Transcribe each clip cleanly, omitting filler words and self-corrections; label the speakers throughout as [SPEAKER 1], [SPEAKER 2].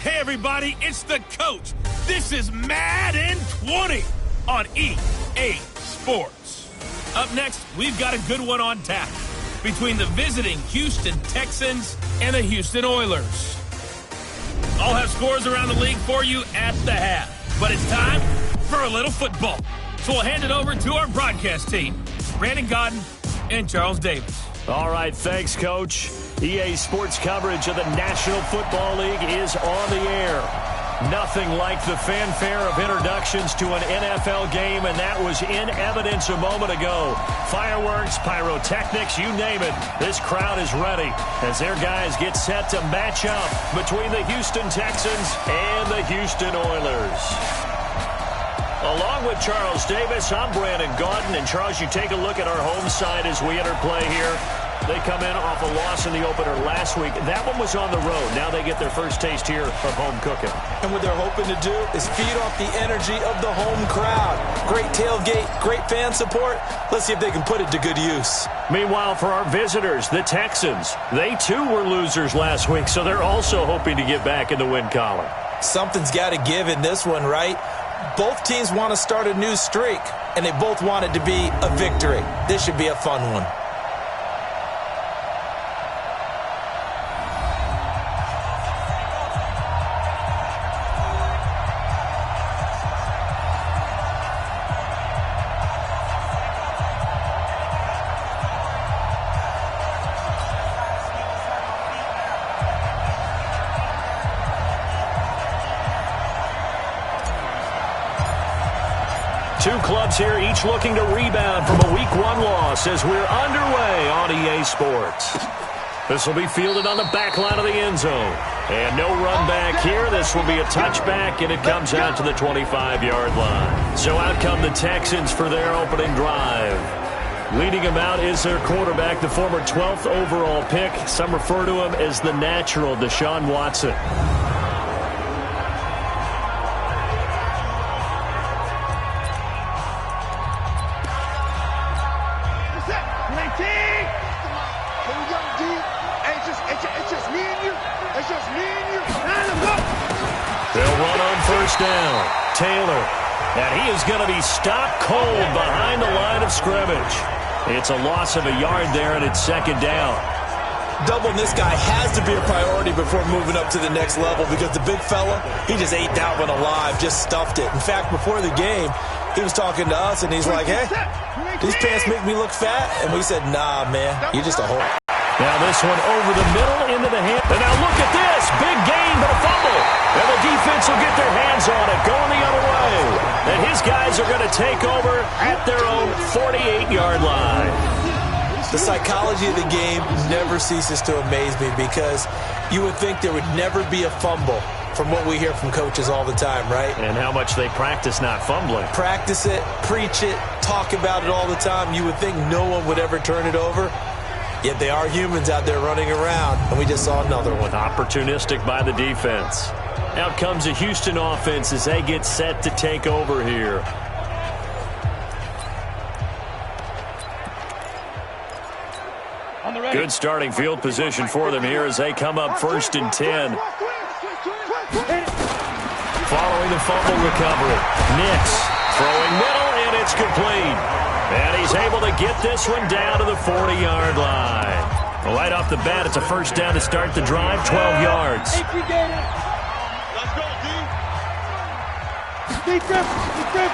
[SPEAKER 1] Hey, everybody, it's the coach. This is Madden 20 on EA Sports. Up next, we've got a good one on tap between the visiting Houston Texans and the Houston Oilers. I'll have scores around the league for you at the half, but it's time for a little football. So we'll hand it over to our broadcast team, Brandon Godden and Charles Davis.
[SPEAKER 2] All right, thanks, Coach. EA Sports coverage of the National Football League is on the air. Nothing like the fanfare of introductions to an NFL game, and that was in evidence a moment ago. Fireworks, pyrotechnics, you name it. This crowd is ready as their guys get set to match up between the Houston Texans and the Houston Oilers. Along with Charles Davis, I'm Brandon Gaudin. And Charles, you take a look at our home side as we enter play here. They come in off a loss in the opener last week. That one was on the road. Now they get their first taste here of home cooking.
[SPEAKER 3] And what they're hoping to do is feed off the energy of the home crowd. Great tailgate, great fan support. Let's see if they can put it to good use.
[SPEAKER 2] Meanwhile, for our visitors, the Texans, they too were losers last week, so they're also hoping to get back in the win column.
[SPEAKER 3] Something's got to give in this one, right? Both teams want to start a new streak, and they both want it to be a victory. This should be a fun one.
[SPEAKER 2] Two clubs here, each looking to rebound from a Week 1 loss as we're underway on EA Sports. This will be fielded on the back line of the end zone. And no run back here. This will be a touchback, and it comes out to the 25-yard line. So out come the Texans for their opening drive. Leading them out is their quarterback, the former 12th overall pick. Some refer to him as the natural, Deshaun Watson. Down. Taylor. And he is going to be stopped cold behind the line of scrimmage. It's a loss of a yard there, and it's second down.
[SPEAKER 3] Doubling this guy has to be a priority before moving up to the next level because the big fella, he just ate that one alive, just stuffed it. In fact, before the game, he was talking to us, and he's like, hey, these pants make me look fat. And we said, nah, man, you're just a whore.
[SPEAKER 2] Now this one over the middle into the hand. And now look at this. Big gain, but a fumble. And the defense will get their hands on it, going the other way. And his guys are going to take over at their own 48-yard line.
[SPEAKER 3] The psychology of the game never ceases to amaze me because you would think there would never be a fumble from what we hear from coaches all the time, right?
[SPEAKER 2] And how much they practice not fumbling.
[SPEAKER 3] Practice it, preach it, talk about it all the time. You would think no one would ever turn it over. Yet they are humans out there running around, and we just saw another one.
[SPEAKER 2] Opportunistic by the defense. Out comes the Houston offense as they get set to take over here. Good starting field position for them here as they come up 1st and 10. Following the fumble recovery. Nix throwing middle, and it's complete. And he's able to get this one down to the 40-yard line. Well, right off the bat, it's a first down to start the drive, 12 yards.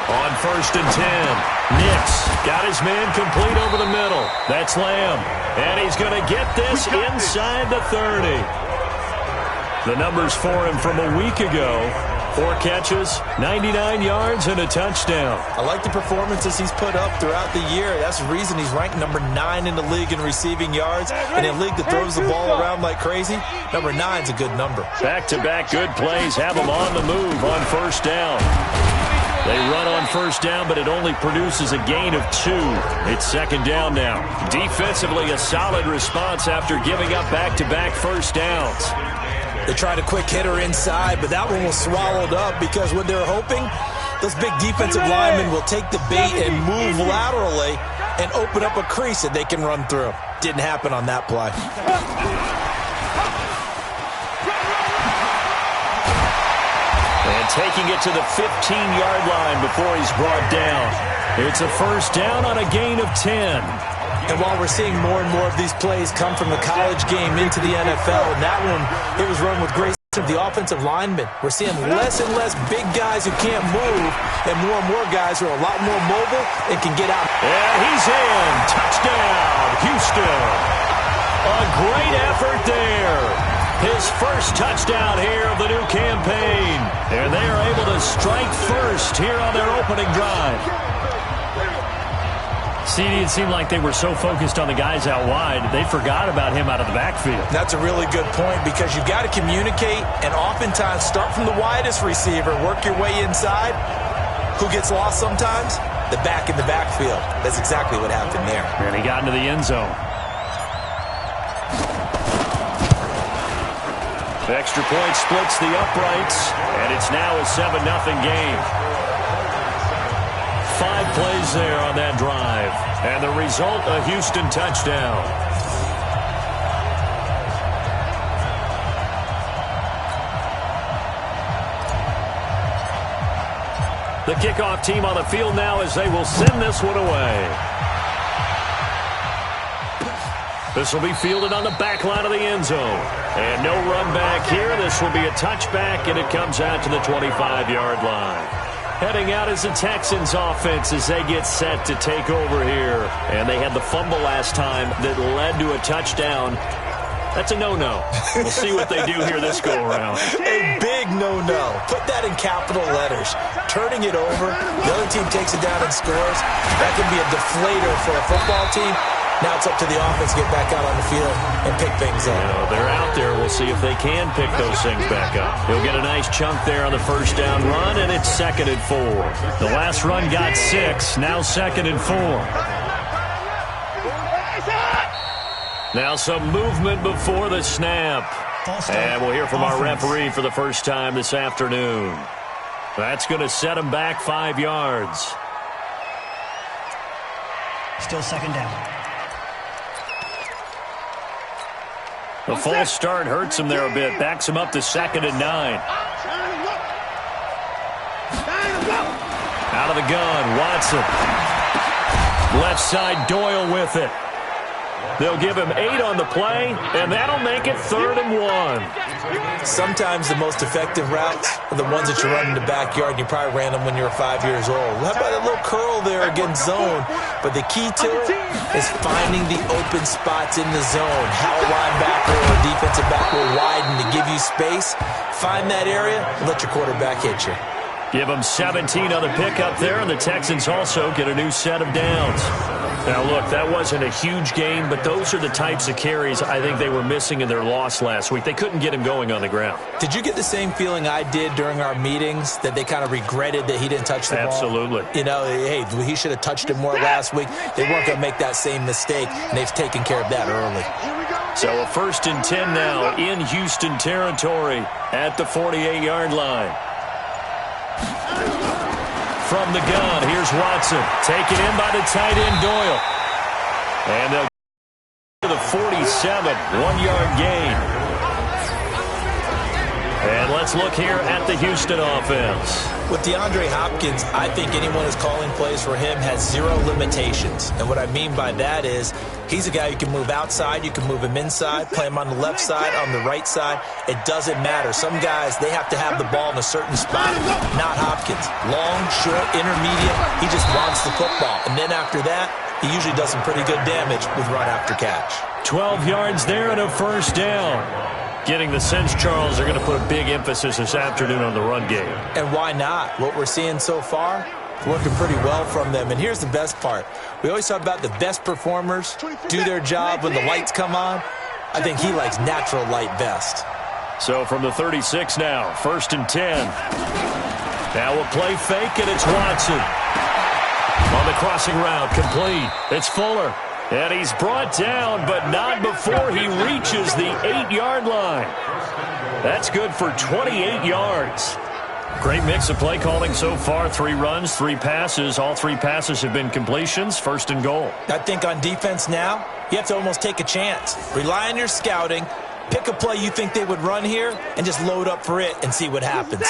[SPEAKER 2] On 1st and 10, Nix got his man complete over the middle. That's Lamb. And he's going to get this inside the 30. The numbers for him from a week ago. 4 catches, 99 yards, and a touchdown.
[SPEAKER 3] I like the performances he's put up throughout the year. That's the reason he's ranked number 9 in the league in receiving yards. And in a league that throws the ball around like crazy, number 9's a good number.
[SPEAKER 2] Back-to-back good plays have him on the move on first down. They run on first down, but it only produces a gain of 2. It's second down now. Defensively, a solid response after giving up back-to-back first downs.
[SPEAKER 3] They tried a quick hitter inside, but that one was swallowed up because what they're hoping, those big defensive linemen will take the bait and move laterally and open up a crease that they can run through. Didn't happen on that play.
[SPEAKER 2] And taking it to the 15-yard line before he's brought down. It's a first down on a gain of 10.
[SPEAKER 3] And while we're seeing more and more of these plays come from the college game into the NFL, and that one, it was run with great of the offensive linemen. We're seeing less and less big guys who can't move, and more guys who are a lot more mobile and can get out.
[SPEAKER 2] And he's in. Touchdown, Houston. A great effort there. His first touchdown here of the new campaign. And they are able to strike first here on their opening drive. CD, it seemed like they were so focused on the guys out wide, they forgot about him out of the backfield.
[SPEAKER 3] That's a really good point because you've got to communicate and oftentimes start from the widest receiver, work your way inside. Who gets lost sometimes? The back in the backfield. That's exactly what happened there.
[SPEAKER 2] And he got into the end zone. The extra point splits the uprights, and it's now a 7-0 game. 5 plays there on that drive. And the result, a Houston touchdown. The kickoff team on the field now as they will send this one away. This will be fielded on the back line of the end zone. And no run back here. This will be a touchback, and it comes out to the 25-yard line. Heading out is the Texans offense as they get set to take over here. And they had the fumble last time that led to a touchdown. That's a no-no. We'll see what they do here this go-around.
[SPEAKER 3] A big no-no. Put that in capital letters. Turning it over, the other team takes it down and scores. That can be a deflator for a football team. Now it's up to the offense to get back out on the field and pick things up.
[SPEAKER 2] You know, they're out there. We'll see if they can pick those things back up. He'll get a nice chunk there on the first down run, and it's 2nd and 4. The last run got 6, now 2nd and 4. Now some movement before the snap. And we'll hear from our referee for the first time this afternoon. That's going to set him back 5 yards.
[SPEAKER 4] Still 2nd down.
[SPEAKER 2] The false start hurts him there a bit. Backs him up to 2nd and 9. Out of the gun, Watson. Left side, Doyle with it. They'll give him 8 on the play, and that'll make it 3rd and 1.
[SPEAKER 3] Sometimes the most effective routes are the ones that you run in the backyard, and you probably ran them when you were 5 years old. How about a little curl there against zone? But the key to it is finding the open spots in the zone. How a linebacker or a defensive back will widen to give you space. Find that area and let your quarterback hit you.
[SPEAKER 2] Give them 17 on the pickup there, and the Texans also get a new set of downs. Now, look, that wasn't a huge gain, but those are the types of carries I think they were missing in their loss last week. They couldn't get him going on the ground.
[SPEAKER 3] Did you get the same feeling I did during our meetings, that they kind of regretted that he didn't touch the ball?
[SPEAKER 2] Absolutely.
[SPEAKER 3] You know, hey, he should have touched it more last week. They weren't going to make that same mistake, and they've taken care of that early.
[SPEAKER 2] So a 1st and 10 now in Houston territory at the 48-yard line. From the gun, here's Watson. Taken in by the tight end, Doyle. And they'll get to the 47, 1-yard gain. And let's look here at the Houston offense.
[SPEAKER 3] With DeAndre Hopkins, I think anyone who's calling plays for him has 0 limitations. And what I mean by that is he's a guy you can move outside, you can move him inside, play him on the left side, on the right side. It doesn't matter. Some guys, they have to have the ball in a certain spot. Not Hopkins. Long, short, intermediate. He just wants the football. And then after that, he usually does some pretty good damage with run after catch.
[SPEAKER 2] 12 yards there and a first down. Getting the sense, Charles, they're going to put a big emphasis this afternoon on the run game.
[SPEAKER 3] And why not? What we're seeing so far, working pretty well from them. And here's the best part. We always talk about the best performers do their job when the lights come on. I think he likes natural light best.
[SPEAKER 2] So from the 36 now, 1st and 10. Now a play fake, and it's Watson. On the crossing route, complete. It's Fuller. And he's brought down, but not before he reaches the 8-yard line. That's good for 28 yards. Great mix of play calling so far. 3 runs, 3 passes. All 3 passes have been completions. 1st and goal.
[SPEAKER 3] I think on defense now, you have to almost take a chance. Rely on your scouting. Pick a play you think they would run here and just load up for it and see what happens.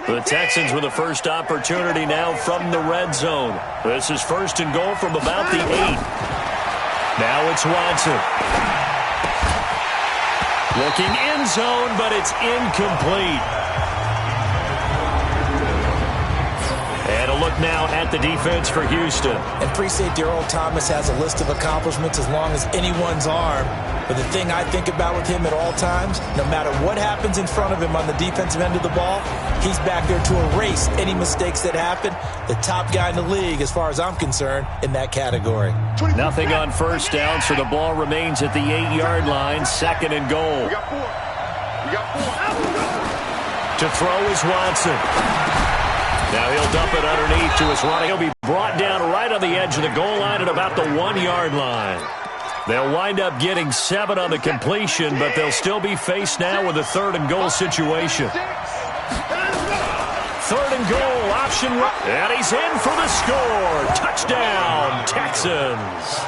[SPEAKER 2] The Texans with the first opportunity now from the red zone. This is 1st and goal from about the 8. Now it's Watson. Looking end zone, but it's incomplete. And a look now at the defense for Houston.
[SPEAKER 3] And pre-safety Earl Thomas has a list of accomplishments as long as anyone's arm. But the thing I think about with him at all times, no matter what happens in front of him on the defensive end of the ball, he's back there to erase any mistakes that happen. The top guy in the league, as far as I'm concerned, in that category.
[SPEAKER 2] Nothing on first down, so the ball remains at the 8-yard line, 2nd and goal. To throw is Watson. Now he'll dump it underneath to his running. He'll be brought down right on the edge of the goal line at about the 1-yard line. They'll wind up getting 7 on the completion, but they'll still be faced now with a 3rd and goal situation. 3rd and goal, option right. And he's in for the score. Touchdown, Texans.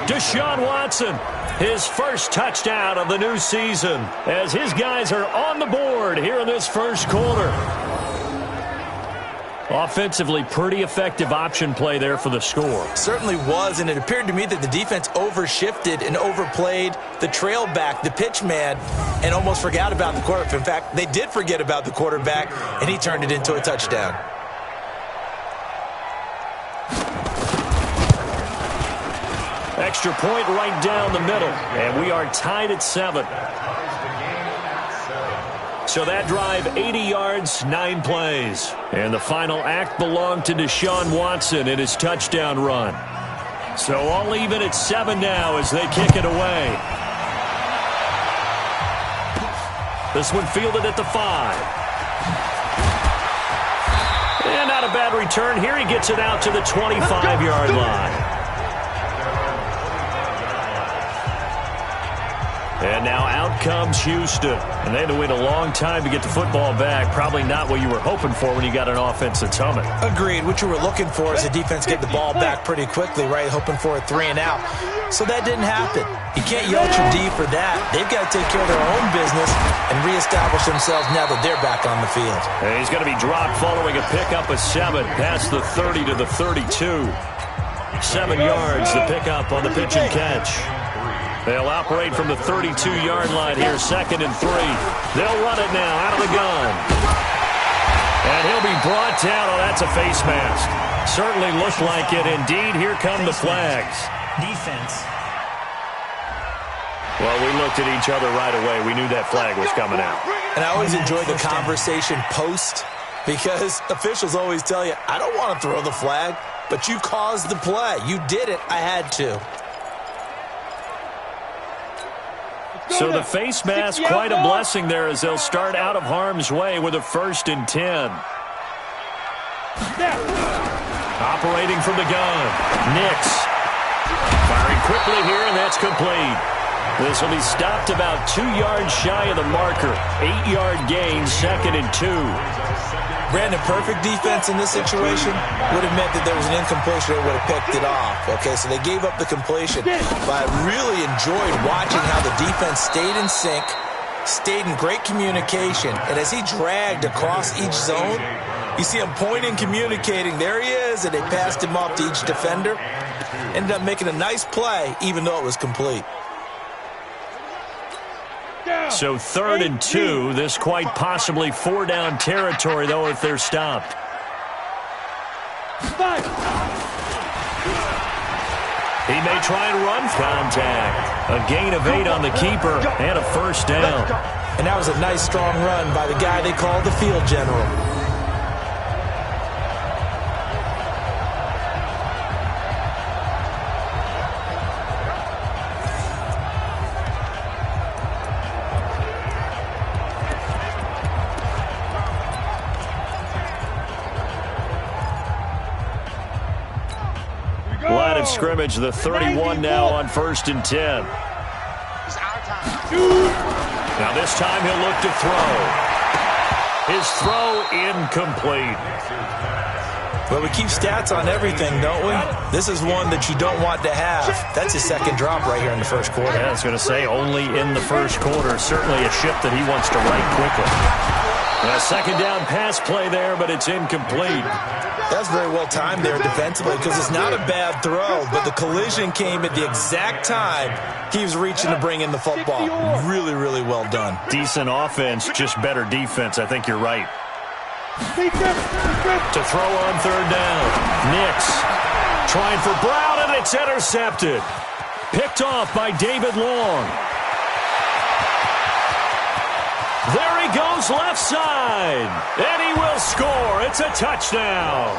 [SPEAKER 2] Deshaun Watson, his first touchdown of the new season, as his guys are on the board here in this first quarter. Offensively, pretty effective option play there for the score.
[SPEAKER 3] Certainly was, and it appeared to me that the defense overshifted and overplayed the trail back, the pitch man, and almost forgot about the quarterback. In fact, they did forget about the quarterback, and he turned it into a touchdown.
[SPEAKER 2] Extra point right down the middle, and we are tied at 7. So that drive, 80 yards, 9 plays. And the final act belonged to Deshaun Watson in his touchdown run. So all even at 7 now as they kick it away. This one fielded at the 5. And not a bad return here. He gets it out to the 25-yard line. And now out comes Houston. And they had to wait a long time to get the football back. Probably not what you were hoping for when you got an offense that's humming.
[SPEAKER 3] Agreed. What you were looking for is the defense get the ball back pretty quickly, right? Hoping for a 3 and out. So that didn't happen. You can't yell at your D for that. They've got to take care of their own business and reestablish themselves now that they're back on the field.
[SPEAKER 2] And he's going to be dropped following a pickup of 7 past the 30 to the 32. 7 yards, the pickup on the pitch and catch. They'll operate from the 32-yard line here, 2nd and 3. They'll run it now out of the gun. And he'll be brought down. Oh, that's a face mask. Certainly looked like it. Indeed, here come the flags.
[SPEAKER 4] Defense.
[SPEAKER 2] Well, we looked at each other right away. We knew that flag was coming out.
[SPEAKER 3] And I always enjoy the conversation post, because officials always tell you, I don't want to throw the flag, but you caused the play. You did it. I had to.
[SPEAKER 2] So the face mask, quite a blessing there as they'll start out of harm's way with a 1st and 10. Operating from the gun. Nix. Firing quickly here, and that's complete. This will be stopped about 2 yards shy of the marker. 8-yard gain, 2nd and 2.
[SPEAKER 3] Brandon, perfect defense in this situation would have meant that there was an incompletion. They would have picked it off. Okay, so they gave up the completion. But I really enjoyed watching how the defense stayed in sync, stayed in great communication. And as he dragged across each zone, you see him pointing, communicating. There he is, and they passed him off to each defender. Ended up making a nice play, even though it was complete.
[SPEAKER 2] So 3rd and 2. This quite possibly 4-down territory, though, if they're stopped. He may try and run contact. A gain of 8 on the keeper and a 1st down.
[SPEAKER 3] And that was a nice, strong run by the guy they call the field general.
[SPEAKER 2] Line of scrimmage, the 31 now on 1st and 10. Now this time he'll look to throw. His throw incomplete.
[SPEAKER 3] Well, we keep stats on everything, don't we? This is one that you don't want to have. That's his 2nd drop right here in the first quarter.
[SPEAKER 2] Yeah, I was going to say only in the first quarter. Certainly a ship that he wants to right quickly. A second down pass play there, but it's incomplete.
[SPEAKER 3] That's very well timed there defensively because it's not a bad throw, but the collision came at the exact time he was reaching to bring in the football. Really, really well done.
[SPEAKER 2] Decent offense, just better defense. I think you're right. To throw on third down. Nix trying for Brown, and it's intercepted. Picked off by David Long. There he goes left side. And he will score. It's a touchdown.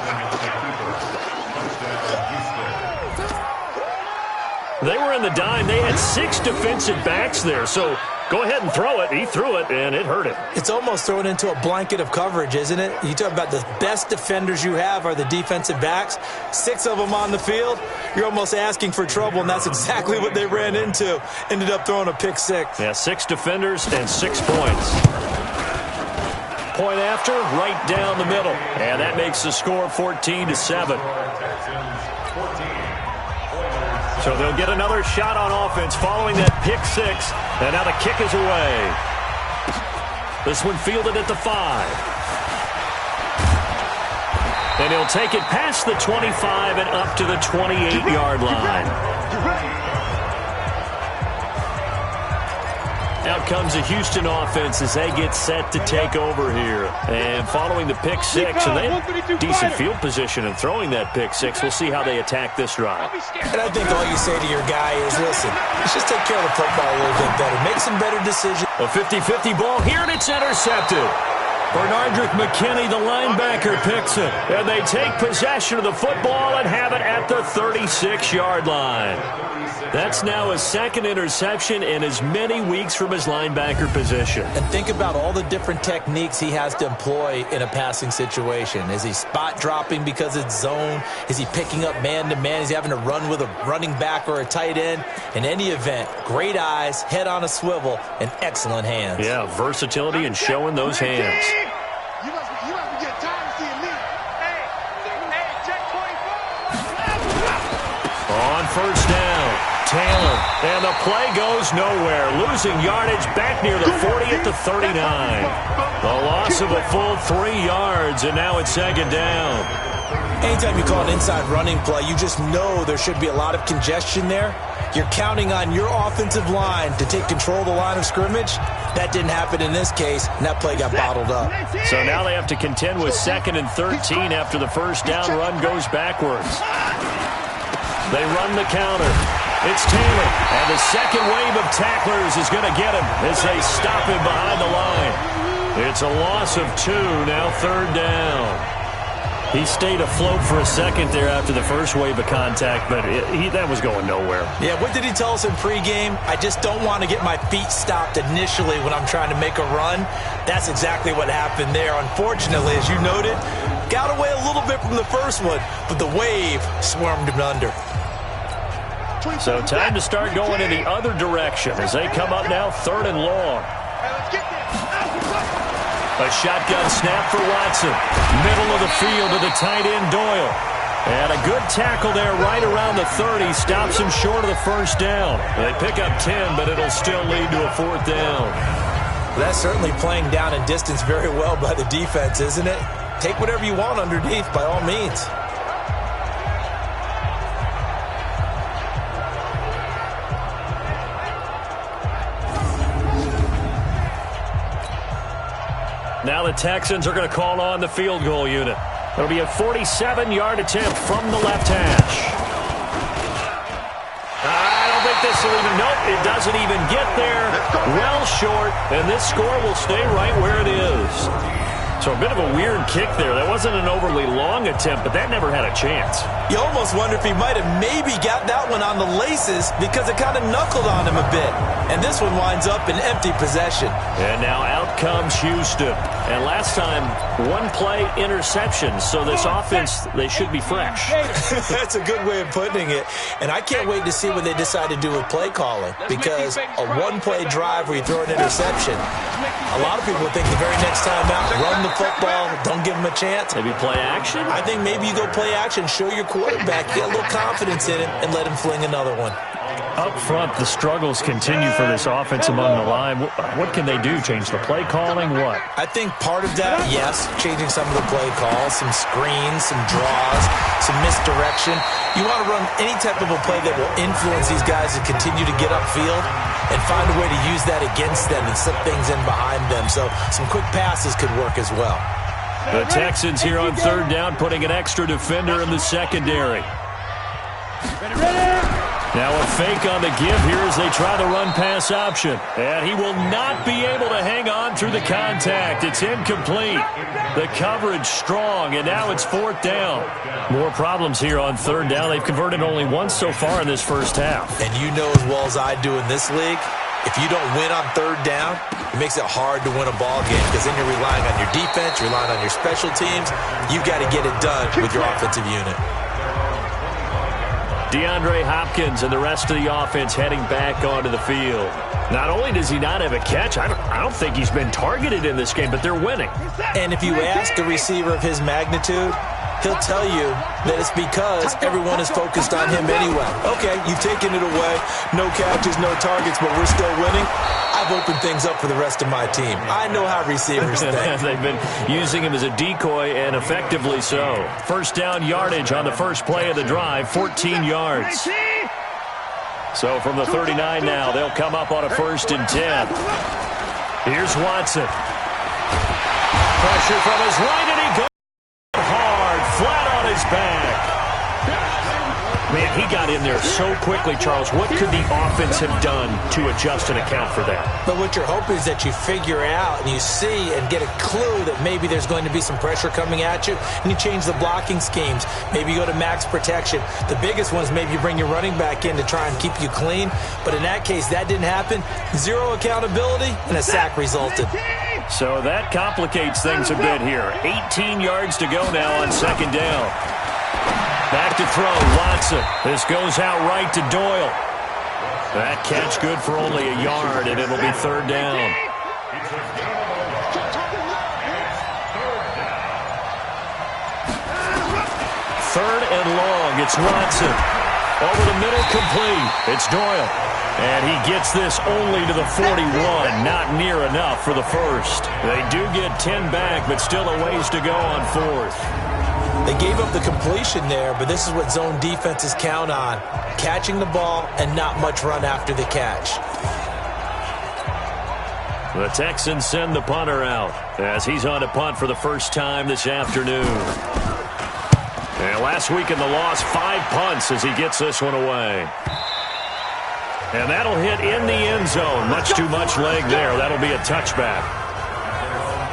[SPEAKER 2] They were in the dime. They had 6 defensive backs there. So go ahead and throw it. He threw it, and it hurt him.
[SPEAKER 3] It's almost thrown into a blanket of coverage, isn't it? You talk about the best defenders you have are the defensive backs. 6 of them on the field. You're almost asking for trouble, and that's exactly what they ran into. Ended up throwing a pick 6.
[SPEAKER 2] Yeah, 6 defenders and 6 points. Point after, right down the middle. And that makes the score 14-7. So they'll get another shot on offense following that pick 6. And now the kick is away. This one fielded at the 5. And he'll take it past the 25 and up to the 28-yard line. Out comes the Houston offense as they get set to take over here. And following the pick 6, and they have decent field position in throwing that pick 6. We'll see how they attack this drive.
[SPEAKER 3] And I think all you say to your guy is, listen, let's just take care of the football a little bit better. Make some better decisions.
[SPEAKER 2] A 50-50 ball here, and it's intercepted. Bernardrick McKinney, the linebacker, picks it. And they take possession of the football and have it at the 36-yard line. That's now his 2nd interception in as many weeks from his linebacker position.
[SPEAKER 3] And think about all the different techniques he has to employ in a passing situation. Is he spot dropping because it's zone? Is he picking up man-to-man? Is he having to run with a running back or a tight end? In any event, great eyes, head on a swivel, and excellent hands.
[SPEAKER 2] Yeah, versatility and showing those hands. On first down, Taylor, and the play goes nowhere. Losing yardage back near the 40 at the 39. The loss of a full 3 yards, and now it's 2nd down.
[SPEAKER 3] Anytime you call an inside running play, you just know there should be a lot of congestion there. You're counting on your offensive line to take control of the line of scrimmage. That didn't happen in this case, and that play got bottled up.
[SPEAKER 2] So now they have to contend with 2nd and 13 after the first down run goes backwards. They run the counter. It's Taylor, and the second wave of tacklers is going to get him as they stop him behind the line. It's a loss of 2, now 3rd down. He stayed afloat for a second there after the first wave of contact, but that was going nowhere.
[SPEAKER 3] Yeah, what did he tell us in pregame? I just don't want to get my feet stopped initially when I'm trying to make a run. That's exactly what happened there. Unfortunately, as you noted, got away a little bit from the first one, but the wave swarmed him under.
[SPEAKER 2] So time to start going in the other direction as they come up now 3rd and long. A shotgun snap for Watson. Middle of the field to the tight end Doyle. And a good tackle there right around the 30. Stops him short of the first down. They pick up 10, but it'll still lead to a 4th down.
[SPEAKER 3] That's certainly playing down in distance very well by the defense, isn't it? Take whatever you want underneath by all means.
[SPEAKER 2] Now the Texans are going to call on the field goal unit. It'll be a 47-yard attempt from the left hash. I don't think this will even, nope, it doesn't even get there. Well short, and this score will stay right where it is. So a bit of a weird kick there. That wasn't an overly long attempt, but that never had a chance.
[SPEAKER 3] You almost wonder if he might have maybe got that one on the laces because it kind of knuckled on him a bit. And this one winds up in empty possession.
[SPEAKER 2] And now out comes Houston. And last time, 1 play interception. So this offense, they should be fresh.
[SPEAKER 3] That's a good way of putting it. And I can't wait to see what they decide to do with play calling. Because a 1-play drive where you throw an interception, a lot of people think the very next time out, run the football, don't give him a chance.
[SPEAKER 2] Maybe play action?
[SPEAKER 3] I think maybe you go play action, show your quarterback, get a little confidence in him, and let him fling another one.
[SPEAKER 2] Up front, the struggles continue for this offense among the line. What can they do? Change the play calling? What?
[SPEAKER 3] I think part of that, yes, changing some of the play calls, some screens, some draws, some misdirection. You want to run any type of a play that will influence these guys to continue to get upfield and find a way to use that against them and slip things in behind them. So some quick passes could work as well.
[SPEAKER 2] The Texans here on third down, putting an extra defender in the secondary. Now a fake on the give here as they try the run-pass option. And he will not be able to hang on through the contact. It's incomplete. The coverage strong, and now it's fourth down. More problems here on third down. They've converted only once so far in this first half.
[SPEAKER 3] And you know as well as I do in this league, if you don't win on third down, it makes it hard to win a ball game because then you're relying on your defense, you're relying on your special teams. You've got to get it done with your offensive unit.
[SPEAKER 2] DeAndre Hopkins and the rest of the offense heading back onto the field. Not only does he not have a catch, I don't think he's been targeted in this game, but they're winning.
[SPEAKER 3] And if you ask a receiver of his magnitude, he'll tell you that it's because everyone is focused on him anyway. Okay, you've taken it away. No catches, no targets, but we're still winning. I've opened things up for the rest of my team. I know how receivers think.
[SPEAKER 2] They've been using him as a decoy, and effectively so. First down yardage on the first play of the drive, 14 yards. So from the 39 now, they'll come up on a 1st and 10. Here's Watson. Pressure from his right, and he goes hard, flat on his back. Man, he got in there so quickly, Charles. What could the offense have done to adjust and account for that?
[SPEAKER 3] But what you're hoping is that you figure out and you see and get a clue that maybe there's going to be some pressure coming at you, and you change the blocking schemes. Maybe you go to max protection. The biggest one is maybe you bring your running back in to try and keep you clean. But in that case, that didn't happen. Zero accountability, and a sack resulted.
[SPEAKER 2] So that complicates things a bit here. 18 yards to go now on second down. Back to throw, Watson. This goes out right to Doyle. That catch good for only a yard, and it'll be third down. Third and long, it's Watson. Over the middle, complete. It's Doyle. And he gets this only to the 41, not near enough for the first. They do get 10 back, but still a ways to go on fourth.
[SPEAKER 3] They gave up the completion there, but this is what zone defenses count on. Catching the ball and not much run after the catch.
[SPEAKER 2] The Texans send the punter out as he's on to punt for the first time this afternoon. And last week in the loss, 5 punts as he gets this one away. And that'll hit in the end zone. Much too much leg there. That'll be a touchback.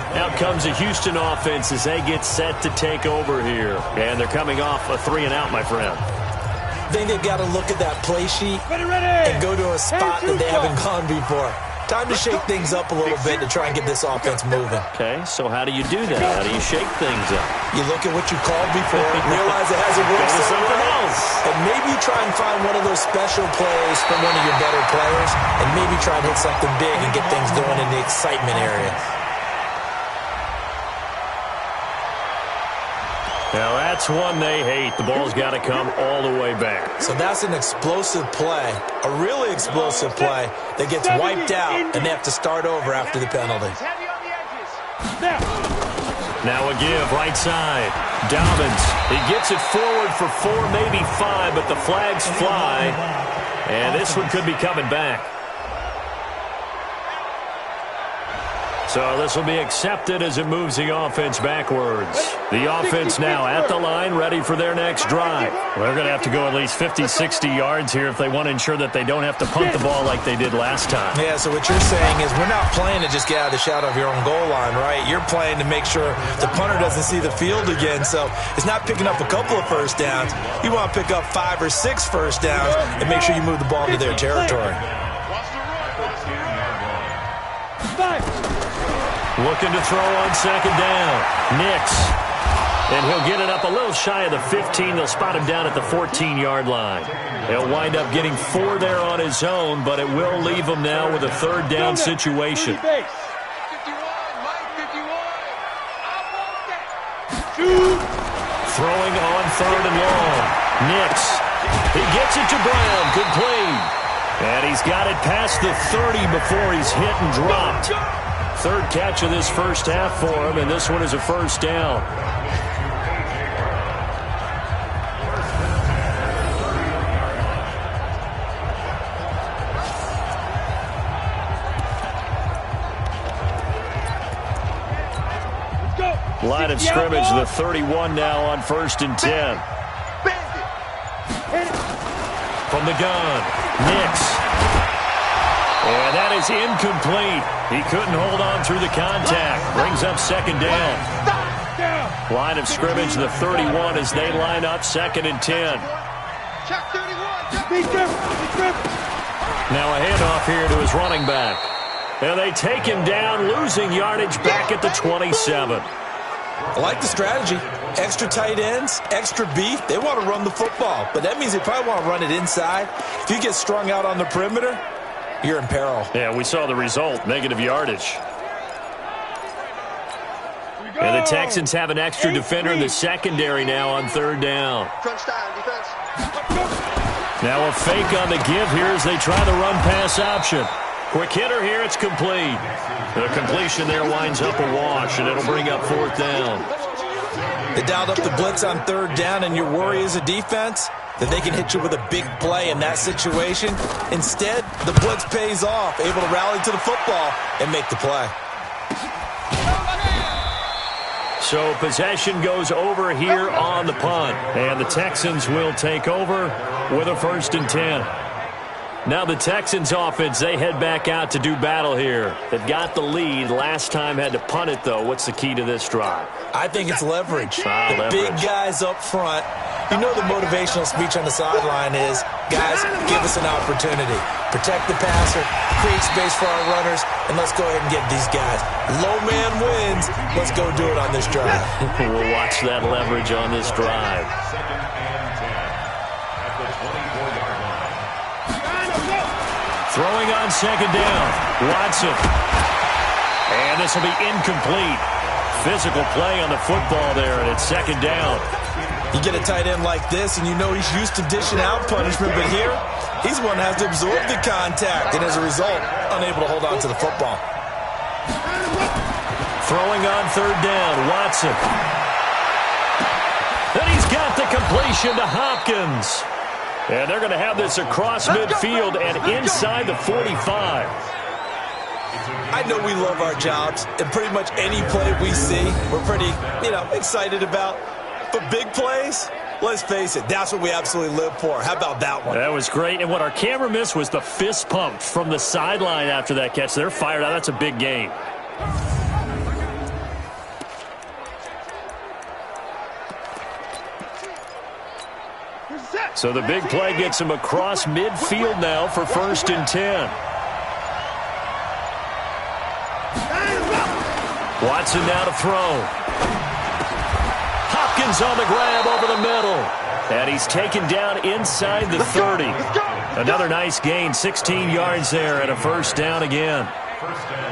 [SPEAKER 2] Out comes the Houston offense as they get set to take over here. And they're coming off a 3-and-out, my friend.
[SPEAKER 3] I think they've got to look at that play sheet and go to a spot that they haven't gone before. Time to shake things up a little bit to try and get this offense moving.
[SPEAKER 2] Okay, so how do you do that? How do you shake things up?
[SPEAKER 3] You look at what you called before, realize it hasn't worked
[SPEAKER 2] something else.
[SPEAKER 3] And maybe try and find one of those special plays from one of your better players, and maybe try and hit something big and get things going in the excitement area.
[SPEAKER 2] Now that's one they hate. The ball's got to come all the way back.
[SPEAKER 3] So that's an explosive play, a really explosive play that gets wiped out, and they have to start over after the penalty.
[SPEAKER 2] Now a give, right side. Dobbins, he gets it forward for 4, maybe 5, but the flags fly, and this one could be coming back. So this will be accepted as it moves the offense backwards. The offense now at the line, ready for their next drive. They're going to have to go at least 50, 60 yards here if they want to ensure that they don't have to punt the ball like they did last time.
[SPEAKER 3] Yeah, so what you're saying is we're not playing to just get out of the shadow of your own goal line, right? You're playing to make sure the punter doesn't see the field again. So it's not picking up a couple of first downs. You want to pick up 5 or 6 first downs and make sure you move the ball into their territory.
[SPEAKER 2] Looking to throw on second down. Nix. And he'll get it up a little shy of the 15. They'll spot him down at the 14-yard line. He'll wind up getting 4 there on his own, but it will leave him now with a third down situation. Throwing on third and long. Nix. He gets it to Brown. Complete. And he's got it past the 30 before he's hit and dropped. Third catch of this first half for him, and this one is a first down. Line of scrimmage, the 31 now on 1st and 10. From the gun, Nix. And that is incomplete. He couldn't hold on through the contact. Brings up 2nd down. Line of scrimmage, the 31 as they line up 2nd and 10. Now a handoff here to his running back. And they take him down, losing yardage back at the 27.
[SPEAKER 3] I like the strategy. Extra tight ends, extra beef. They want to run the football, but that means they probably want to run it inside. If you get strung out on the perimeter, you're in peril.
[SPEAKER 2] Yeah, we saw the result, negative yardage. And the Texans have an extra defender in the secondary now on 3rd down.
[SPEAKER 5] Crunch time, defense.
[SPEAKER 2] Now a fake on the give here as they try the run-pass option. Quick hitter here, it's complete. The completion there winds up a wash, and it'll bring up 4th down.
[SPEAKER 3] They dialed up the blitz on 3rd down, and your worry as a defense that they can hit you with a big play in that situation. Instead, the blitz pays off, able to rally to the football and make the play.
[SPEAKER 2] So possession goes over here on the punt, and the Texans will take over with a 1st and 10. Now the Texans offense, they head back out to do battle here. They've got the lead. Last time had to punt it, though. What's the key to this drive?
[SPEAKER 3] I think it's leverage.
[SPEAKER 2] Leverage.
[SPEAKER 3] Big guys up front. You know the motivational speech on the sideline is, guys, give us an opportunity. Protect the passer, create space for our runners, and let's go ahead and get these guys. Low man wins. Let's go do it on this drive.
[SPEAKER 2] We'll watch that leverage on this drive. Throwing on 2nd down, Watson. And this will be incomplete. Physical play on the football there, and it's 2nd down.
[SPEAKER 3] You get a tight end like this, and you know he's used to dishing out punishment, but here, he's the one that has to absorb the contact, and as a result, unable to hold on to the football.
[SPEAKER 2] Throwing on 3rd down, Watson. And he's got the completion to Hopkins. And they're going to have this across midfield and inside the 45.
[SPEAKER 3] I know we love our jobs, and pretty much any play we see, we're pretty, excited about. But big plays, let's face it, that's what we absolutely live for. How about that one?
[SPEAKER 2] That was great. And what our camera missed was the fist pump from the sideline after that catch. They're fired out. That's a big game. So the big play gets him across midfield now for 1st and 10. Watson now to throw. Hopkins on the grab over the middle. And he's taken down inside the 30. Another nice gain, 16 yards there and a 1st down again.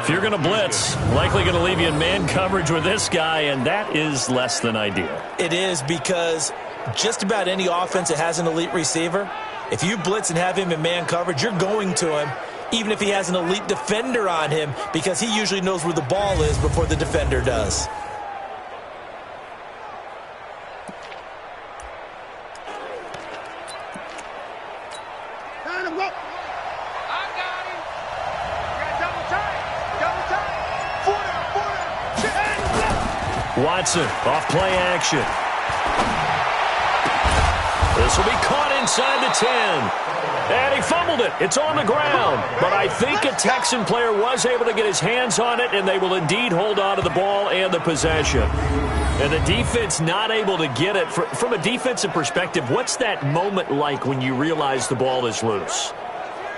[SPEAKER 2] If you're going to blitz, likely going to leave you in man coverage with this guy, and that is less than ideal.
[SPEAKER 3] It is, because just about any offense that has an elite receiver, if you blitz and have him in man coverage, you're going to him, even if he has an elite defender on him, because he usually knows where the ball is before the defender does.
[SPEAKER 2] Watson off play action. This will be caught inside the 10. And he fumbled it. It's on the ground. But I think a Texan player was able to get his hands on it, and they will indeed hold on to the ball and the possession. And the defense not able to get it. From a defensive perspective, what's that moment like when you realize the ball is loose?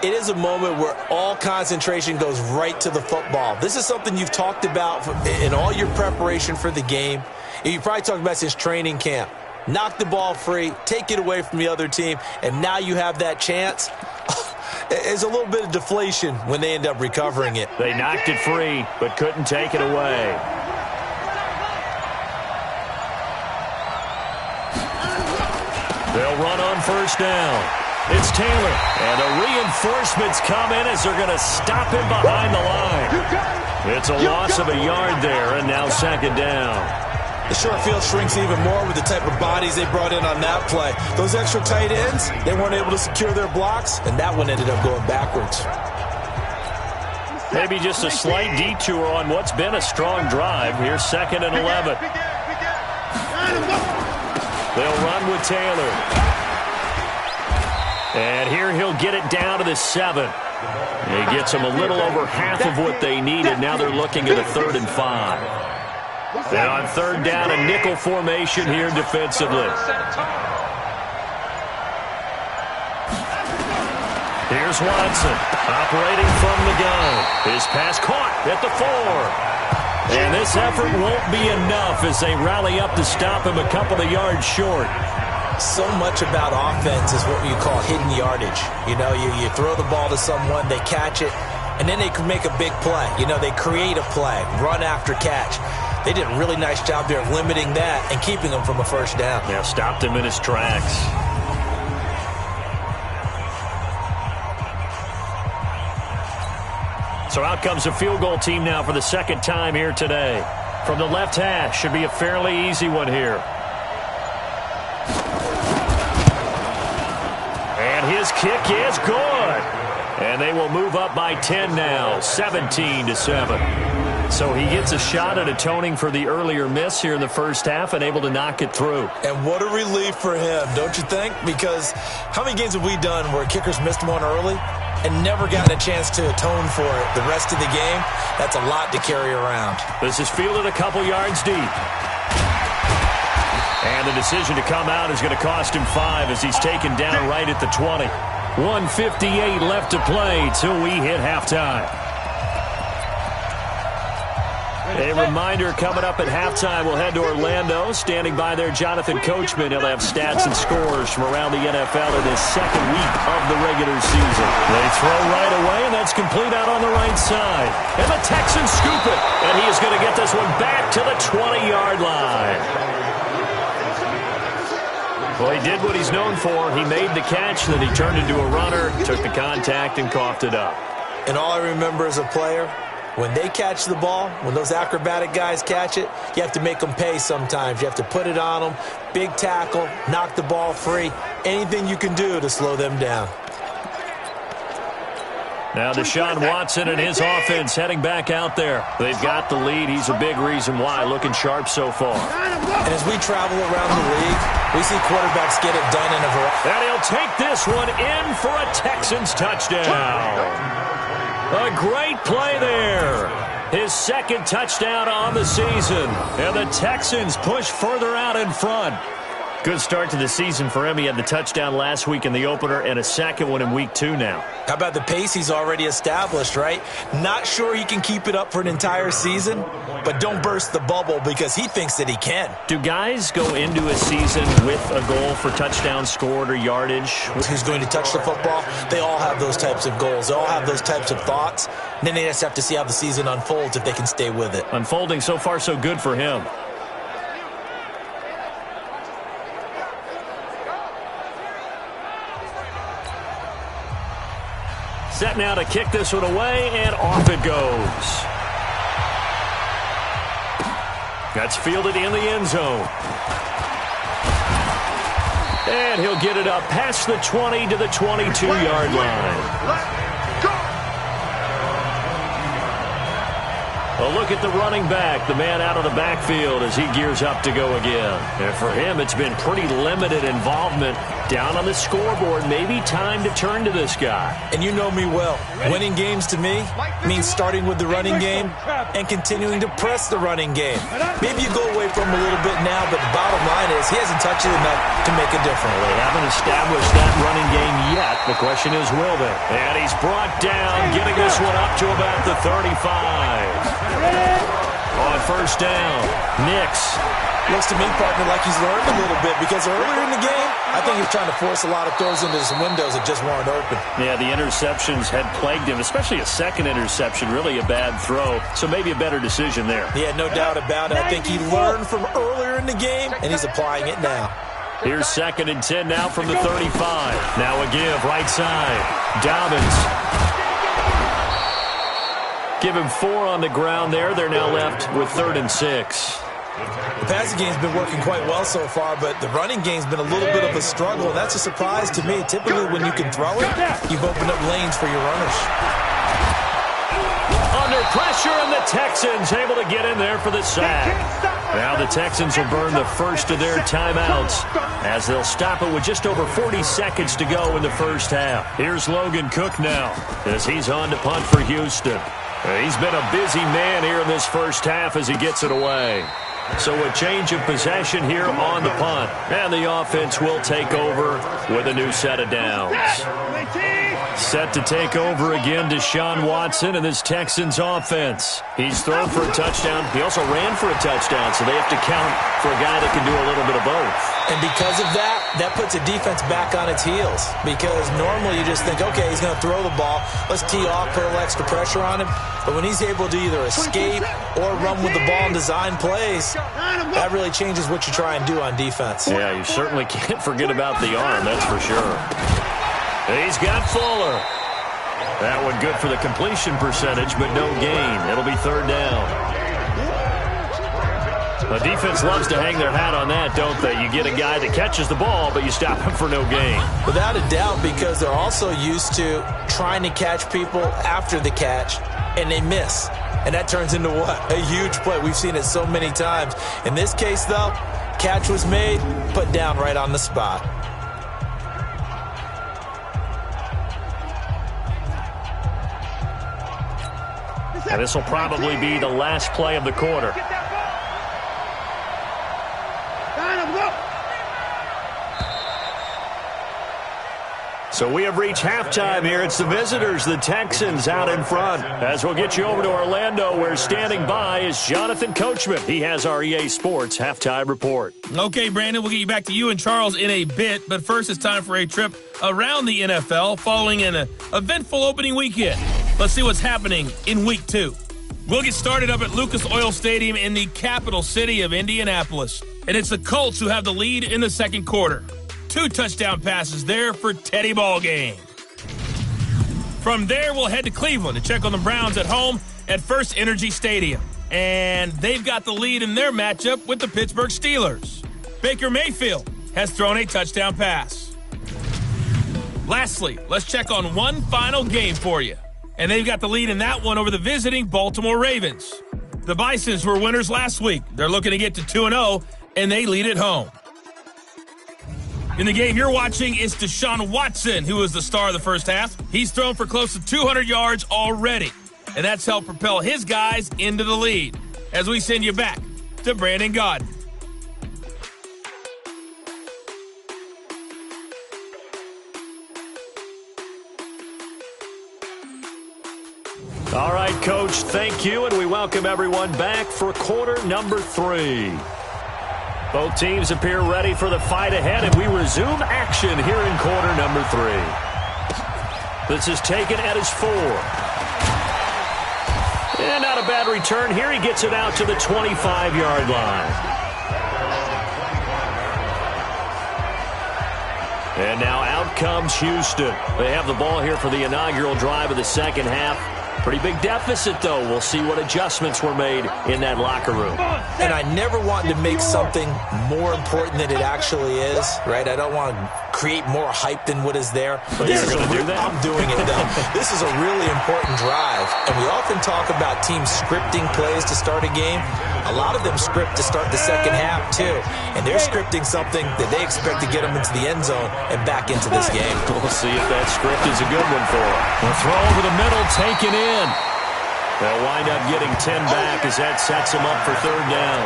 [SPEAKER 3] It is a moment where all concentration goes right to the football. This is something you've talked about in all your preparation for the game. And you probably talked about since training camp. Knock the ball free, take it away from the other team, and now you have that chance. It's a little bit of deflation when they end up recovering it.
[SPEAKER 2] They knocked it free, but couldn't take it away. They'll run on 1st down. It's Taylor. And the reinforcements come in as they're going to stop him behind the line. It's a loss of a yard there, and now second down.
[SPEAKER 3] The short field shrinks even more with the type of bodies they brought in on that play. Those extra tight ends, they weren't able to secure their blocks, and that one ended up going backwards.
[SPEAKER 2] Maybe just a slight detour on what's been a strong drive. Here's 2nd and 11. They'll run with Taylor. And here he'll get it down to the 7. He gets them a little over half of what they needed. Now they're looking at a 3rd and 5. And on 3rd down, a nickel formation here defensively. Here's Watson, operating from the gun. His pass caught at the 4. And this effort won't be enough as they rally up to stop him a couple of yards short.
[SPEAKER 3] So much about offense is what you call hidden yardage. You know, you throw the ball to someone, they catch it, and then they can make a big play. You know, they create a play, run after catch. They did a really nice job there of limiting that and keeping him from a first down.
[SPEAKER 2] Yeah, stopped him in his tracks. So out comes a field goal team now for the 2nd time here today. From the left hash, should be a fairly easy one here. And his kick is good. And they will move up by 10 now, 17-7. So he gets a shot at atoning for the earlier miss here in the first half and able to knock it through.
[SPEAKER 3] And what a relief for him, don't you think? Because how many games have we done where kickers missed one early and never gotten a chance to atone for it the rest of the game? That's a lot to carry around.
[SPEAKER 2] This is fielded a couple yards deep. And the decision to come out is going to cost him 5 as he's taken down right at the 20. 1:58 left to play till we hit halftime. A reminder coming up at halftime, we'll head to Orlando. Standing by there, Jonathan Coachman. He'll have stats and scores from around the NFL in his 2nd week of the regular season. They throw right away, and that's complete out on the right side. And the Texans scoop it, and he is going to get this one back to the 20-yard line. Well, he did what he's known for. He made the catch, then he turned into a runner, took the contact, and coughed it up.
[SPEAKER 3] And all I remember as a player, when they catch the ball, when those acrobatic guys catch it, you have to make them pay sometimes. You have to put it on them, big tackle, knock the ball free, anything you can do to slow them down.
[SPEAKER 2] Now Deshaun Watson and his offense heading back out there. They've got the lead. He's a big reason why. Looking sharp so far.
[SPEAKER 3] And as we travel around the league, we see quarterbacks get it done in a variety.
[SPEAKER 2] And he'll take this one in for a Texans touchdown. A great play there. His 2nd touchdown on the season. And the Texans push further out in front. Good start to the season for him. He had the touchdown last week in the opener and a 2nd one in week 2 now.
[SPEAKER 3] How about the pace he's already established, right? Not sure he can keep it up for an entire season, but don't burst the bubble because he thinks that he can.
[SPEAKER 2] Do guys go into a season with a goal for touchdown scored or yardage?
[SPEAKER 3] Who's going to touch the football? They all have those types of goals. They all have those types of thoughts. And then they just have to see how the season unfolds if they can stay with it.
[SPEAKER 2] Unfolding so far so good for him. Set now to kick this one away, and off it goes. That's fielded in the end zone. And he'll get it up past the 20 to the 22-yard line. A look at the running back, the man out of the backfield as he gears up to go again. And for him, it's been pretty limited involvement. Down on the scoreboard, maybe time to turn to this guy.
[SPEAKER 3] And you know me well. Winning games to me means starting with the running game and continuing to press the running game. Maybe you go away from him a little bit now, but the bottom line is he hasn't touched it enough to make a difference.
[SPEAKER 2] They haven't established that running game yet. The question is, will they? And he's brought down, getting this one up to about the 35. On first down, Nix.
[SPEAKER 3] Looks to me, partner, like he's learned a little bit because earlier in the game, I think he was trying to force a lot of throws into some windows that just weren't open.
[SPEAKER 2] Yeah, the interceptions had plagued him, especially a 2nd interception, really a bad throw. So maybe a better decision there.
[SPEAKER 3] Yeah, no doubt about it. I think he learned from earlier in the game, and he's applying it now.
[SPEAKER 2] Here's 2nd and 10 now from the 35. Now a give, right side. Dobbins. Give him 4 on the ground there. They're now left with 3rd and 6.
[SPEAKER 3] The passing game's been working quite well so far, but the running game's been a little bit of a struggle, and that's a surprise to me. Typically, when you can throw it, you've opened up lanes for your runners.
[SPEAKER 2] Under pressure, and the Texans able to get in there for the sack. Now the Texans will burn the first of their timeouts as they'll stop it with just over 40 seconds to go in the first half. Here's Logan Cook now as he's on to punt for Houston. He's been a busy man here in this first half as he gets it away. So a change of possession here on the punt. And the offense will take over with a new set of downs. Set to take over again, Deshaun Watson and this Texans offense. He's thrown for a touchdown. He also ran for a touchdown, so they have to count for a guy that can do a little bit of both.
[SPEAKER 3] And because of that, that puts a defense back on its heels. Because normally you just think, okay, he's going to throw the ball. Let's tee off, put a little extra pressure on him. But when he's able to either escape or run with the ball and design plays, that really changes what you try and do on defense.
[SPEAKER 2] Yeah, you certainly can't forget about the arm, that's for sure. He's got Fuller. That one good for the completion percentage, but no gain. It'll be 3rd down. The defense loves to hang their hat on that, don't they? You get a guy that catches the ball, but you stop him for no gain.
[SPEAKER 3] Without a doubt, because they're also used to trying to catch people after the catch, and they miss. And that turns into what? A huge play. We've seen it so many times. In this case, though, catch was made, put down right on the spot.
[SPEAKER 2] And this will probably be the last play of the quarter. So we have reached halftime here. It's the visitors, the Texans, out in front. As we'll get you over to Orlando, where standing by is Jonathan Coachman. He has our EA Sports halftime report.
[SPEAKER 1] Okay, Brandon, we'll get you back to you and Charles in a bit. But first, it's time for a trip around the NFL following an eventful opening weekend. Let's see what's happening in Week 2. We'll get started up at Lucas Oil Stadium in the capital city of Indianapolis. And it's the Colts who have the lead in the second quarter. 2 touchdown passes there for Teddy Ballgame. From there, we'll head to Cleveland to check on the Browns at home at First Energy Stadium. And they've got the lead in their matchup with the Pittsburgh Steelers. Baker Mayfield has thrown a touchdown pass. Lastly, let's check on one final game for you. And they've got the lead in that one over the visiting Baltimore Ravens. The Bisons were winners last week. They're looking to get to 2-0, and they lead at home. In the game you're watching is Deshaun Watson, who is the star of the first half. He's thrown for close to 200 yards already, and that's helped propel his guys into the lead. As we send you back to Brandon Gaudin.
[SPEAKER 2] All right, Coach, thank you, and we welcome everyone back for quarter number 3. Both teams appear ready for the fight ahead, and we resume action here in quarter number 3. This is taken at his 4. And not a bad return here. He gets it out to the 25-yard line. And now out comes Houston. They have the ball here for the inaugural drive of the second half. Pretty big deficit, though. We'll see what adjustments were made in that locker room.
[SPEAKER 3] And I never want to make something more important than it actually is, right? I don't want to create more hype than what is there.
[SPEAKER 2] But you're going to do that?
[SPEAKER 3] I'm doing it, though. This is a really important drive. And we often talk about teams scripting plays to start a game. A lot of them script to start the second half, too. And they're scripting something that they expect to get them into the end zone and back into this game.
[SPEAKER 2] We'll see if that script is a good one for them. The throw over the middle, taken in. They'll wind up getting 10 back as that sets them up for 3rd down.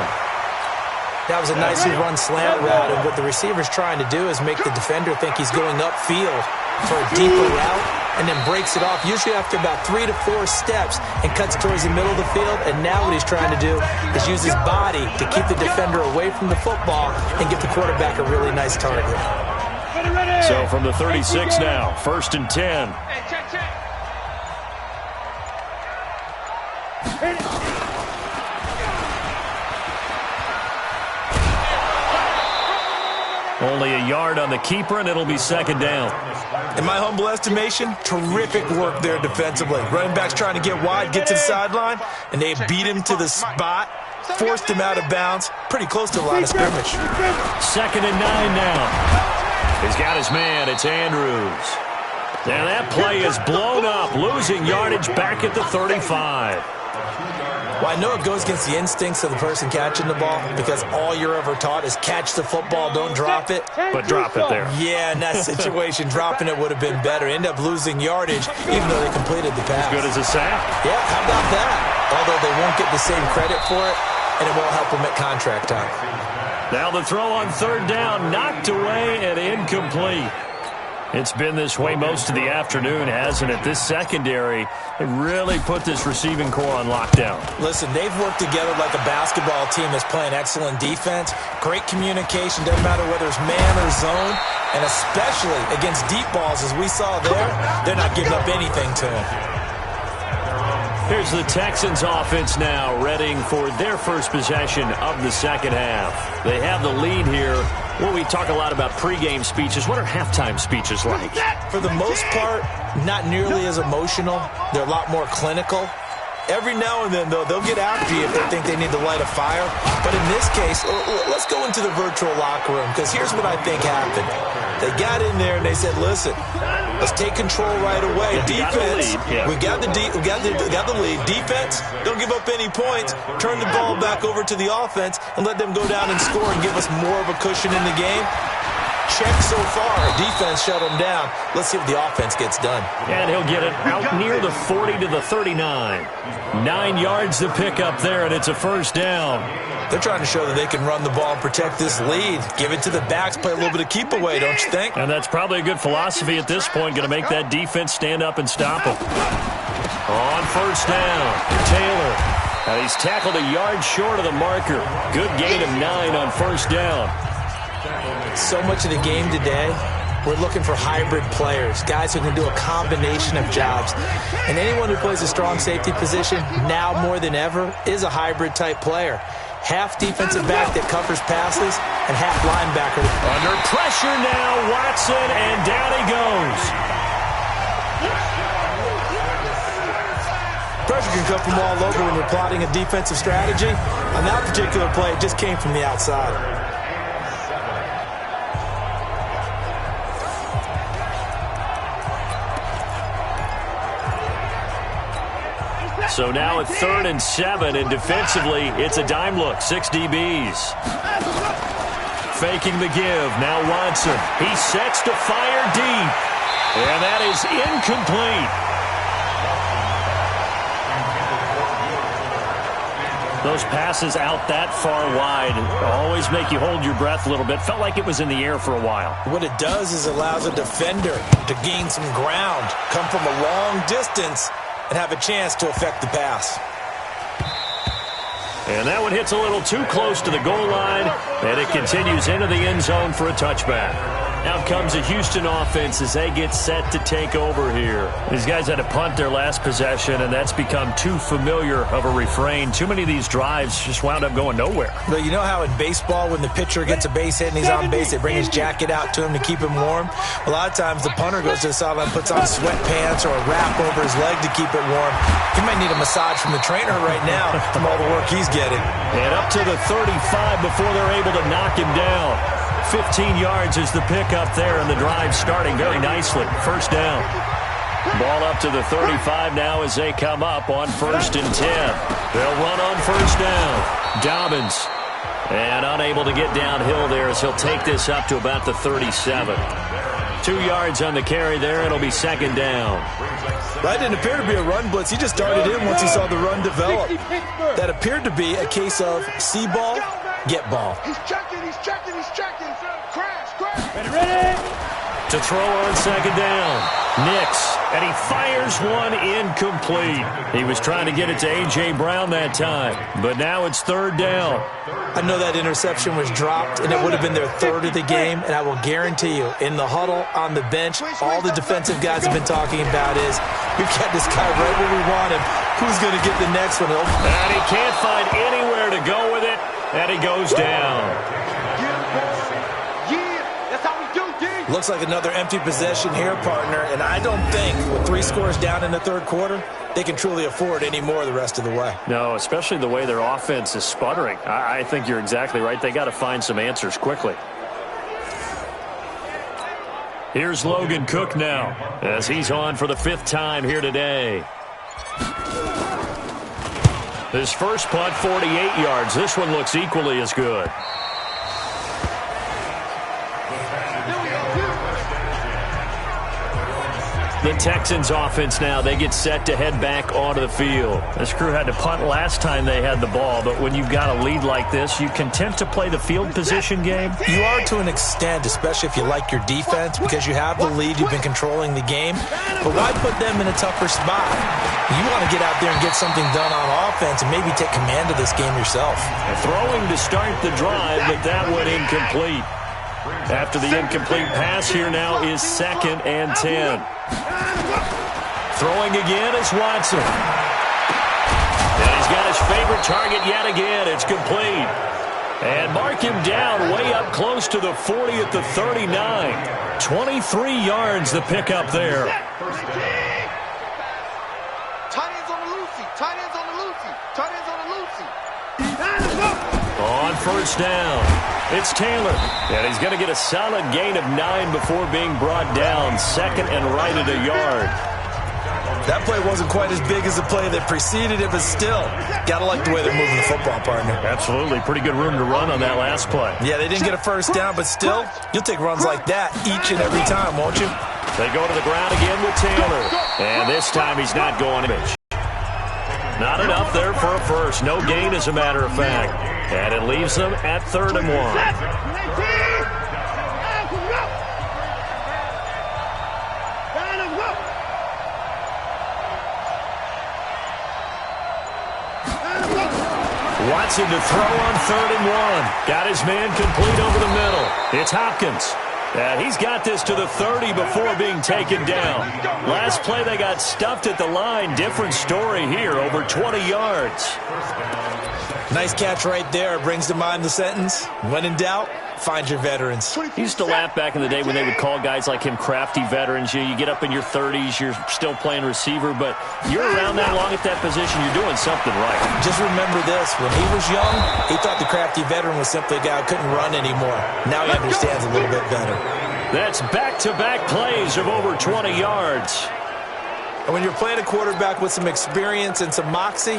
[SPEAKER 3] That was a nicely run slant route, and what the receiver's trying to do is make the defender think he's going upfield for a deeper route, and then breaks it off, usually after about 3 to 4 steps, and cuts towards the middle of the field. And now what he's trying to do is use his body to keep the defender away from the football and get the quarterback a really nice target.
[SPEAKER 2] So from the 36 now, 1st and 10. Only a yard on the keeper, and it'll be second down.
[SPEAKER 3] In my humble estimation, terrific work there defensively. Running back's trying to get wide, get to the sideline, and they beat him to the spot, forced him out of bounds, pretty close to the line of scrimmage.
[SPEAKER 2] 2nd and 9 now. He's got his man. It's Andrews. And that play is blown up, losing yardage back at the 35.
[SPEAKER 3] Well, I know it goes against the instincts of the person catching the ball because all you're ever taught is catch the football, don't drop it.
[SPEAKER 2] But drop it there.
[SPEAKER 3] Yeah, in that situation, dropping it would have been better. End up losing yardage even though they completed the pass.
[SPEAKER 2] As good as a sack.
[SPEAKER 3] Yeah, how about that? Although they won't get the same credit for it, and it won't help them at contract time.
[SPEAKER 2] Now the throw on 3rd down, knocked away and incomplete. It's been this way most of the afternoon, hasn't it? This secondary, they really put this receiving core on lockdown.
[SPEAKER 3] Listen, they've worked together like a basketball team that's playing excellent defense. Great communication, doesn't matter whether it's man or zone. And especially against deep balls, as we saw there, they're not giving up anything to him.
[SPEAKER 2] Here's the Texans offense now, readying for their first possession of the second half. They have the lead here. Well, we talk a lot about pregame speeches. What are halftime speeches like?
[SPEAKER 3] For the most part, not nearly as emotional. They're a lot more clinical. Every now and then, though, they'll get after you if they think they need to light a fire. But in this case, let's go into the virtual locker room, because here's what I think happened. They got in there and they said, listen, let's take control right away. Defense, we got the lead. Defense, don't give up any points. Turn the ball back over to the offense and let them go down and score and give us more of a cushion in the game. Check so far. Defense shut him down. Let's see what the offense gets done.
[SPEAKER 2] And he'll get it out near the 40 to the 39. 9 yards to pick up there, and it's a first down.
[SPEAKER 3] They're trying to show that they can run the ball and protect this lead. Give it to the backs, play a little bit of keep away, don't you think?
[SPEAKER 2] And that's probably a good philosophy at this point, going to make that defense stand up and stop them. On first down, Taylor. Now he's tackled a yard short of the marker. Good gain of 9 on first down.
[SPEAKER 3] So much of the game today, we're looking for hybrid players, guys who can do a combination of jobs. And anyone who plays a strong safety position, now more than ever, is a hybrid-type player. Half defensive back that covers passes, and half linebacker.
[SPEAKER 2] Under pressure now, Watson, and down he goes.
[SPEAKER 3] Pressure can come from all over when you're plotting a defensive strategy. On that particular play, it just came from the outside.
[SPEAKER 2] So now at 3rd and 7, and defensively, it's a dime look. 6 DBs. Faking the give. Now Watson. He sets to fire deep. And that is incomplete. Those passes out that far wide always make you hold your breath a little bit. Felt like it was in the air for a while.
[SPEAKER 3] What it does is allows a defender to gain some ground, come from a long distance, and have a chance to affect the pass.
[SPEAKER 2] And that one hits a little too close to the goal line, and it continues into the end zone for a touchback. Out comes the Houston offense as they get set to take over here. These guys had to punt their last possession, and that's become too familiar of a refrain. Too many of these drives just wound up going nowhere.
[SPEAKER 3] But you know how in baseball, when the pitcher gets a base hit and he's on base, they bring his jacket out to him to keep him warm? A lot of times the punter goes to the sideline, puts on sweatpants or a wrap over his leg to keep it warm. He might need a massage from the trainer right now from all the work he's getting.
[SPEAKER 2] And up to the 35 before they're able to knock him down. 15 yards is the pickup there, and the drive starting very nicely. First down. Ball up to the 35 now as they come up on 1st and 10. They'll run on first down. Dobbins. And unable to get downhill there as he'll take this up to about the 37. 2 yards on the carry there. It'll be second down.
[SPEAKER 3] That didn't appear to be a run blitz. He just started in once he saw the run develop. That appeared to be a case of see ball, get ball.
[SPEAKER 5] He's checking. Crash.
[SPEAKER 2] Ready. To throw on second down. Nix. And he fires one incomplete. He was trying to get it to A.J. Brown that time. But now it's 3rd down.
[SPEAKER 3] I know that interception was dropped, and it would have been their 3rd of the game. And I will guarantee you, in the huddle, on the bench, all the defensive guys have been talking about is, we've got this guy right where we want him. Who's going to get the next one?
[SPEAKER 2] And he can't find anywhere to go with it. And he goes down.
[SPEAKER 3] Looks like another empty possession here, partner, and I don't think with 3 scores down in the third quarter, they can truly afford any more the rest of the way.
[SPEAKER 2] No, especially the way their offense is sputtering. I think you're exactly right. They got to find some answers quickly. Here's Logan Cook now as he's on for the 5th time here today. His first punt, 48 yards. This one looks equally as good. The Texans offense now, they get set to head back onto the field. This crew had to punt last time they had the ball, but when you've got a lead like this, you content to play the field position game?
[SPEAKER 3] You are to an extent, especially if you like your defense, because you have the lead, you've been controlling the game. But why put them in a tougher spot? You want to get out there and get something done on offense and maybe take command of this game yourself.
[SPEAKER 2] Throwing to start the drive, but that one incomplete. After the incomplete pass, here now is 2nd and 10. Throwing again is Watson. And he's got his favorite target yet again. It's complete. And mark him down way up close to the 40 at the 39. 23 yards the pickup there.
[SPEAKER 5] Tight ends on the loosey. Tight ends on the loosey. Tight ends on the loosey.
[SPEAKER 2] On first down, it's Taylor. And he's going to get a solid gain of 9 before being brought down. 2nd and right at a yard.
[SPEAKER 3] That play wasn't quite as big as the play that preceded it, but still, got to like the way they're moving the football, partner.
[SPEAKER 2] Absolutely. Pretty good room to run on that last play.
[SPEAKER 3] Yeah, they didn't get a first down, but still, you'll take runs like that each and every time, won't you?
[SPEAKER 2] They go to the ground again with Taylor. And this time he's not going to pitch. Not enough there for a first. No gain, as a matter of fact. And it leaves them at 3rd and 1. Watson to throw on 3rd and 1. Got his man complete over the middle. It's Hopkins. And he's got this to the 30 before being taken down. Last play they got stuffed at the line. Different story here, over 20 yards.
[SPEAKER 3] Nice catch right there. Brings to mind the sentence, when in doubt, find your veterans.
[SPEAKER 2] Used to laugh back in the day when they would call guys like him crafty veterans. You get up in your 30s, you're still playing receiver, but you're around that long at that position, you're doing something right.
[SPEAKER 3] Just remember this, when he was young, he thought the crafty veteran was simply a guy who couldn't run anymore. Now he understands a little bit better.
[SPEAKER 2] That's back-to-back plays of over 20 yards.
[SPEAKER 3] And when you're playing a quarterback with some experience and some moxie,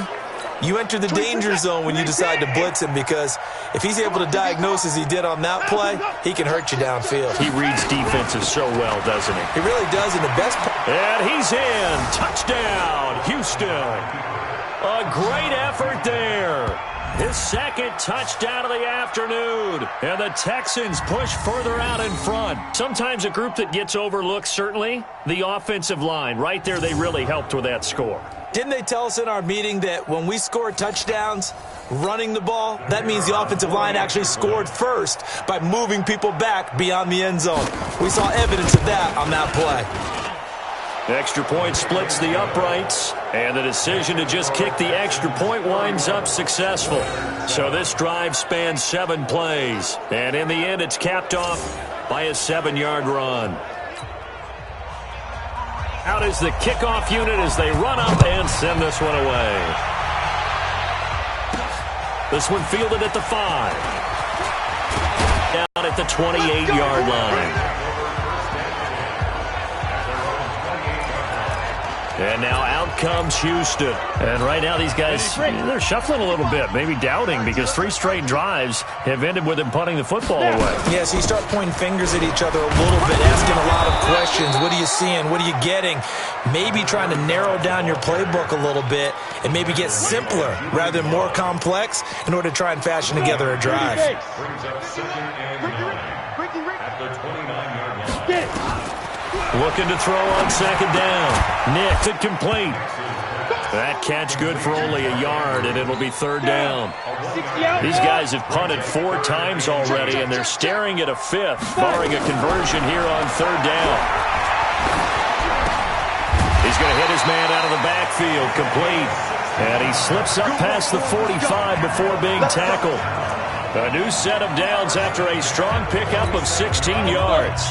[SPEAKER 3] you enter the danger zone when you decide to blitz him, because if he's able to diagnose as he did on that play, he can hurt you downfield.
[SPEAKER 2] He reads defenses so well, doesn't he?
[SPEAKER 3] He really does, and the best part.
[SPEAKER 2] And he's in. Touchdown, Houston. A great effort there. His 2nd touchdown of the afternoon. And the Texans push further out in front. Sometimes a group that gets overlooked, certainly, the offensive line. Right there, they really helped with that score.
[SPEAKER 3] Didn't they tell us in our meeting that when we score touchdowns running the ball, that means the offensive line actually scored first by moving people back beyond the end zone? We saw evidence of that on that play.
[SPEAKER 2] Extra point splits the uprights, and the decision to just kick the extra point winds up successful. So this drive spans 7 plays, and in the end it's capped off by a 7-yard run. Out is the kickoff unit as they run up and send this one away. This one fielded at the 5. Down at the 28-yard line. And now out comes Houston. And right now these guys, they're shuffling a little bit, maybe doubting, because 3 straight drives have ended with them punting the football away.
[SPEAKER 3] Yeah, so you start pointing fingers at each other a little bit, asking a lot of questions. What are you seeing? What are you getting? Maybe trying to narrow down your playbook a little bit and maybe get simpler rather than more complex in order to try and fashion together a drive.
[SPEAKER 2] Looking to throw on 2nd down. Nicked it complete. That catch good for only a yard, and it'll be 3rd down. These guys have punted 4 times already, and they're staring at a 5th, barring a conversion here on 3rd down. He's going to hit his man out of the backfield, complete. And he slips up past the 45 before being tackled. A new set of downs after a strong pickup of 16 yards.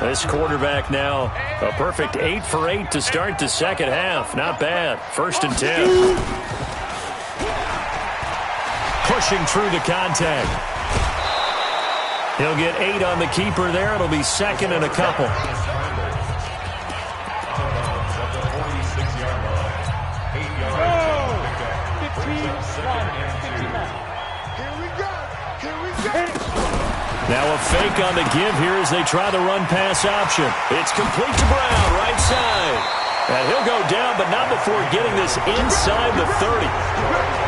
[SPEAKER 2] This quarterback now, a perfect 8 for 8 to start the second half. Not bad. 1st and 10. Pushing through the contact. He'll get 8 on the keeper there. It'll be 2nd and a couple. Now a fake on the give here as they try the run-pass option. It's complete to Brown, right side. And he'll go down, but not before getting this inside the 30.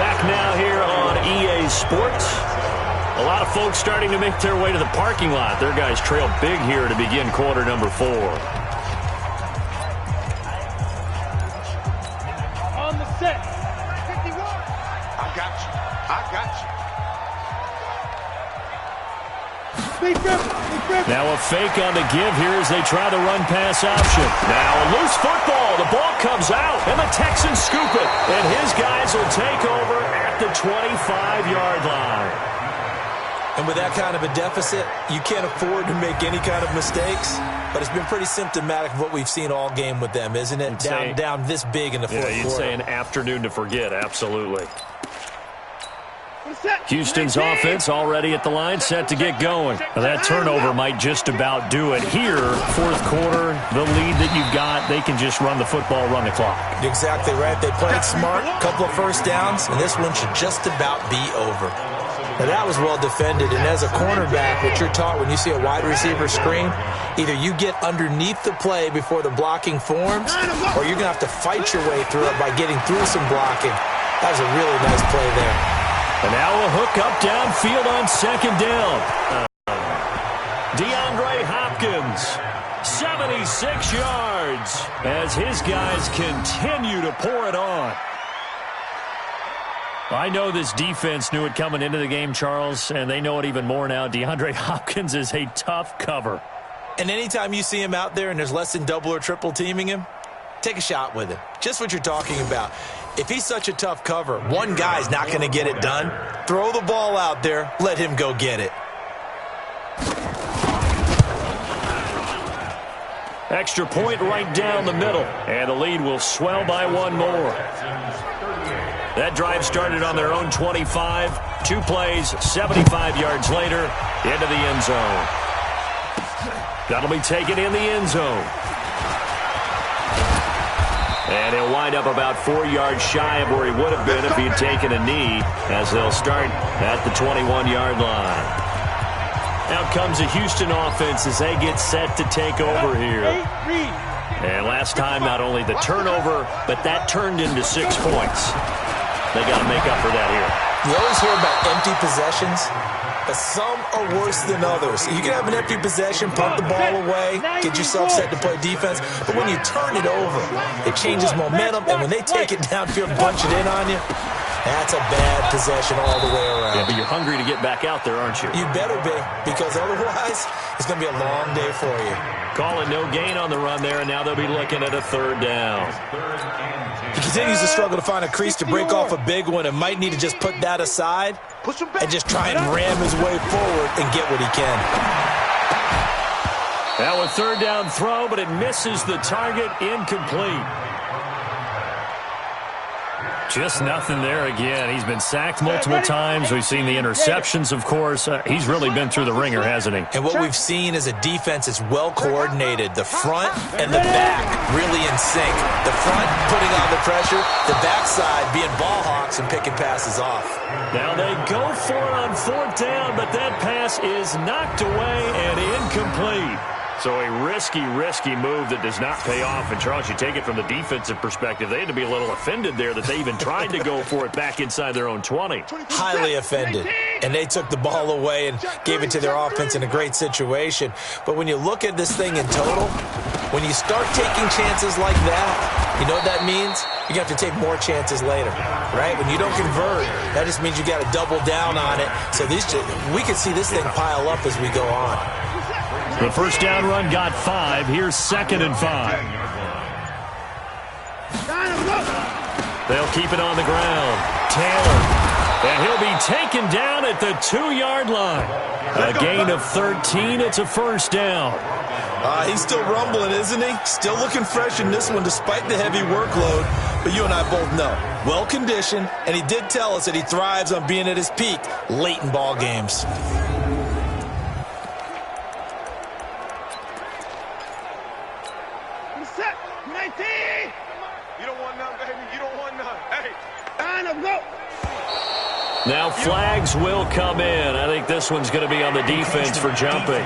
[SPEAKER 2] Back now here on EA Sports. A lot of folks starting to make their way to the parking lot. Their guys trail big here to begin quarter number 4.
[SPEAKER 5] On the set. 51. I got you. I got you.
[SPEAKER 2] Now a fake on the give here as they try the run-pass option. Now a loose football. The ball comes out, and the Texans scoop it. And his guys will take over at the 25-yard line.
[SPEAKER 3] And with that kind of a deficit, you can't afford to make any kind of mistakes. But it's been pretty symptomatic of what we've seen all game with them, isn't it? Down this big in the fourth quarter.
[SPEAKER 2] You'd say an afternoon to forget, absolutely. Houston's offense already at the line, set to get going. Now that turnover might just about do it here. Fourth quarter, the lead that you've got, they can just run the football, run the clock.
[SPEAKER 3] Exactly right. They played smart, a couple of first downs, and this one should just about be over. Now that was well defended, and as a cornerback, what you're taught when you see a wide receiver screen, either you get underneath the play before the blocking forms, or you're going to have to fight your way through it by getting through some blocking. That was a really nice play there.
[SPEAKER 2] And now a hook up downfield on 2nd down. DeAndre Hopkins, 76 yards, as his guys continue to pour it on. I know this defense knew it coming into the game, Charles, and they know it even more now. DeAndre Hopkins is a tough cover.
[SPEAKER 3] And anytime you see him out there and there's less than double or triple teaming him, take a shot with him. Just what you're talking about. If he's such a tough cover, one guy's not going to get it done. Throw the ball out there. Let him go get it.
[SPEAKER 2] Extra point right down the middle. And the lead will swell by 1 more. That drive started on their own 25. 2 plays, 75 yards later, into the end zone. That'll be taken in the end zone. And he'll wind up about 4 yards shy of where he would have been if he had taken a knee, as they'll start at the 21-yard line. Out comes the Houston offense as they get set to take over here. And last time, not only the turnover, but that turned into 6 points. They got to make up for that here.
[SPEAKER 3] You always hear about empty possessions, but some are worse than others. You can have an empty possession, punt the ball away, get yourself set to play defense, but when you turn it over, it changes momentum, and when they take it downfield and punch it in on you, that's a bad possession all the way around.
[SPEAKER 2] Yeah, but you're hungry to get back out there, aren't you?
[SPEAKER 3] You better be, because otherwise, it's going to be a long day for you.
[SPEAKER 2] Calling no gain on the run there, and now they'll be looking at a 3rd down.
[SPEAKER 3] He continues to struggle to find a crease to break off a big one and might need to just put that aside and just try and ram his way forward and get what he can.
[SPEAKER 2] Now a 3rd down throw, but it misses the target, incomplete. Just nothing there again. He's been sacked multiple times. We've seen the interceptions, of course. He's really been through the ringer, hasn't he?
[SPEAKER 3] And what we've seen is a defense that's well coordinated. The front and the back really in sync. The front putting on the pressure, the backside being ball hawks and picking passes off.
[SPEAKER 2] Now they go for it on 4th down, but that pass is knocked away and incomplete. So a risky move that does not pay off. And, Charles, you take it from the defensive perspective. They had to be a little offended there that they even tried to go for it back inside their own 20.
[SPEAKER 3] Highly offended. And they took the ball away and gave it to their offense in a great situation. But when you look at this thing in total, when you start taking chances like that, you know what that means? You're going to have to take more chances later, right? When you don't convert, that just means you got to double down on it. So we can see this thing pile up as we go on.
[SPEAKER 2] The 1st down run got 5. Here's 2nd and 5. They'll keep it on the ground. Taylor. And he'll be taken down at the 2-yard line. A gain of 13. It's a 1st down.
[SPEAKER 3] He's still rumbling, isn't he? Still looking fresh in this one despite the heavy workload. But you and I both know, well-conditioned, and he did tell us that he thrives on being at his peak late in ball games.
[SPEAKER 5] Set. 19. You don't want none, baby. You don't want none. Hey, line up, go.
[SPEAKER 2] Now flags will come in. I think this one's going to be on the defense for jumping.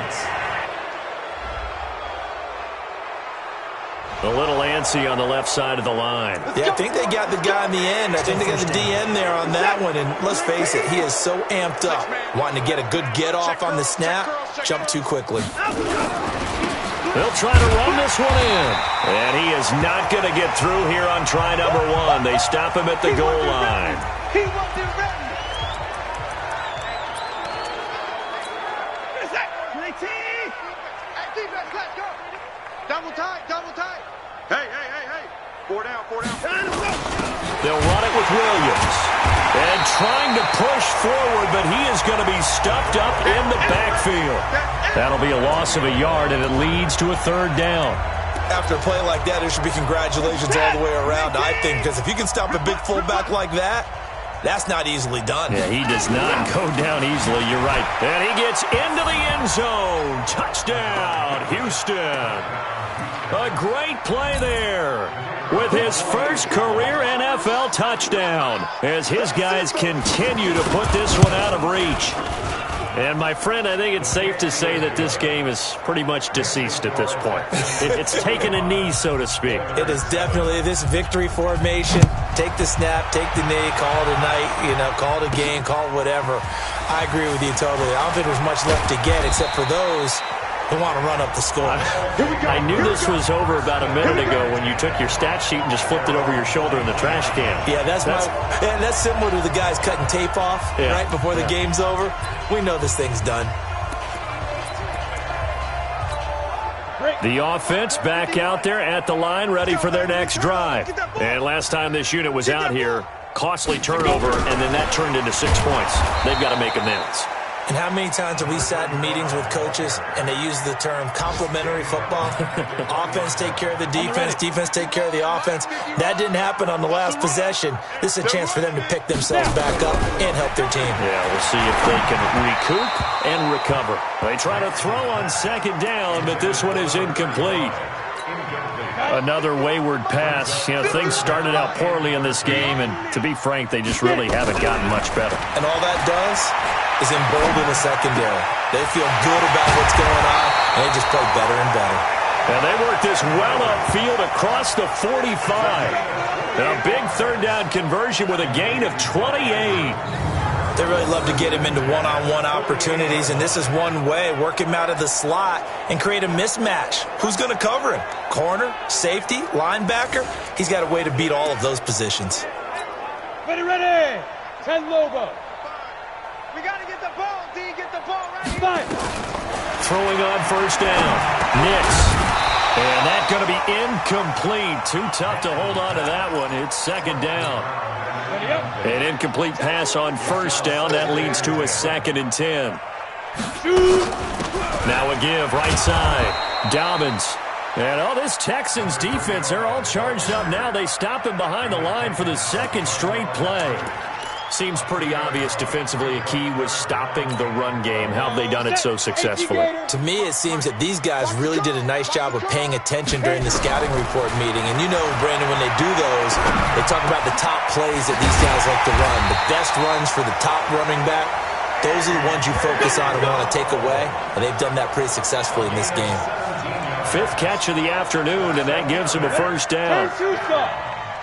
[SPEAKER 2] A little antsy on the left side of the line.
[SPEAKER 3] Yeah, I think they got the guy in the end. I think they got the DN there on that one. And let's face it, he is so amped up, wanting to get a good get-off on the snap, jump too quickly.
[SPEAKER 2] They'll try to run this one in. And he is not going to get through here on try number 1. They stop him at the goal line.
[SPEAKER 5] He wasn't ready. 19. Hey, defense, let's go. Double tight, double tight. Hey. 4 down.
[SPEAKER 2] They'll run it with Williams. And trying to push forward, but he is going to be stuffed up in the backfield. That'll be a loss of a yard, and it leads to a 3rd down.
[SPEAKER 3] After a play like that, there should be congratulations all the way around, I think, because if you can stop a big fullback like that, that's not easily done.
[SPEAKER 2] Yeah, he does not go down easily. You're right. And he gets into the end zone. Touchdown, Houston. A great play there with his first career NFL touchdown as his guys continue to put this one out of reach. And, my friend, I think it's safe to say that this game is pretty much deceased at this point. It's taken a knee, so to speak.
[SPEAKER 3] It is definitely this victory formation. Take the snap, take the knee, call it a night, call it a game, call it whatever. I agree with you totally. I don't think there's much left to get except for those who want to run up the score.
[SPEAKER 2] I knew this was over about a minute ago when you took your stat sheet and just flipped it over your shoulder in the trash can.
[SPEAKER 3] Yeah, that's similar to the guys cutting tape off right before the game's over. We know this thing's done.
[SPEAKER 2] The offense back out there at the line, ready for their next drive. And last time this unit was out here, costly turnover, and then that turned into 6 points. They've got to make amends.
[SPEAKER 3] And how many times have we sat in meetings with coaches and they use the term complementary football? Offense take care of the defense, defense take care of the offense. That didn't happen on the last possession. This is a chance for them to pick themselves back up and help their team.
[SPEAKER 2] Yeah, we'll see if they can recoup and recover. They try to throw on 2nd down, but this one is incomplete. Another wayward pass. Things started out poorly in this game, and to be frank, they just really haven't gotten much better.
[SPEAKER 3] And all that does is embolden the secondary. They feel good about what's going on, and they just play better and better.
[SPEAKER 2] And they work this well upfield across the 45. A big 3rd down conversion with a gain of 28.
[SPEAKER 3] They really love to get him into one-on-one opportunities, and this is one way. Work him out of the slot and create a mismatch. Who's going to cover him? Corner, safety, linebacker? He's got a way to beat all of those positions.
[SPEAKER 5] Ready. 10 Lobo. We got to get the ball, D. Get the ball right here.
[SPEAKER 2] Throwing on 1st down. Nix. And that's going to be incomplete. Too tough to hold on to that one. It's 2nd down. An incomplete pass on 1st down. That leads to a 2nd and 10. Now a give right side. Dobbins. And this Texans defense, they're all charged up now. They stop him behind the line for the 2nd straight play. Seems pretty obvious defensively a key was stopping the run game. How have they done it so successfully?
[SPEAKER 3] To me, it seems that these guys really did a nice job of paying attention during the scouting report meeting. And Brandon, when they do those, they talk about the top plays that these guys like to run. The best runs for the top running back, those are the ones you focus on and want to take away. And they've done that pretty successfully in this game.
[SPEAKER 2] 5th catch of the afternoon, and that gives them a 1st down.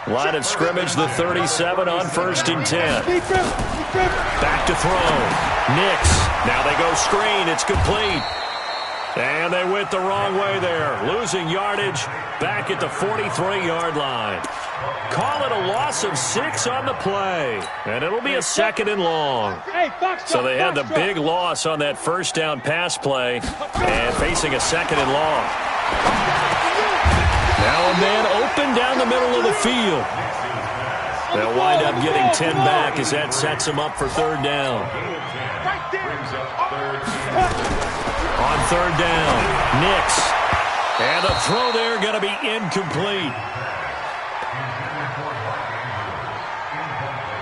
[SPEAKER 2] Line of scrimmage, the 37 on 1st and 10. Back to throw. Nix. Now they go screen. It's complete. And they went the wrong way there. Losing yardage back at the 43-yard line. Call it a loss of 6 on the play. And it'll be a 2nd and long. So they had the big loss on that 1st down pass play and facing a 2nd and long. Now a man open down the middle of the field. They'll wind up getting 10 back as that sets them up for 3rd down. On 3rd down, Nix. And the throw there going to be incomplete.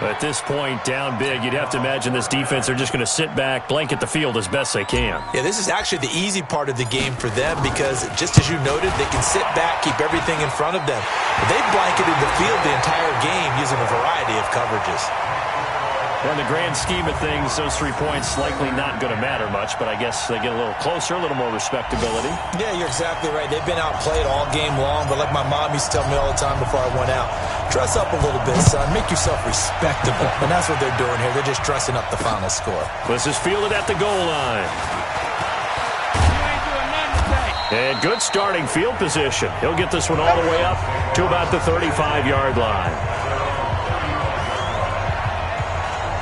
[SPEAKER 2] At this point, down big, you'd have to imagine this defense are just going to sit back, blanket the field as best they can.
[SPEAKER 3] Yeah, this is actually the easy part of the game for them because, just as you noted, they can sit back, keep everything in front of them. But they've blanketed the field the entire game using a variety of coverages.
[SPEAKER 2] Well, in the grand scheme of things, those 3 points likely not going to matter much, but I guess they get a little closer, a little more respectability.
[SPEAKER 3] Yeah, you're exactly right. They've been outplayed all game long, but like my mom used to tell me all the time before I went out, dress up a little bit, son. Make yourself respectable. And that's what they're doing here. They're just dressing up the final score.
[SPEAKER 2] This is fielded at the goal line. And good starting field position. He'll get this one all the way up to about the 35-yard line.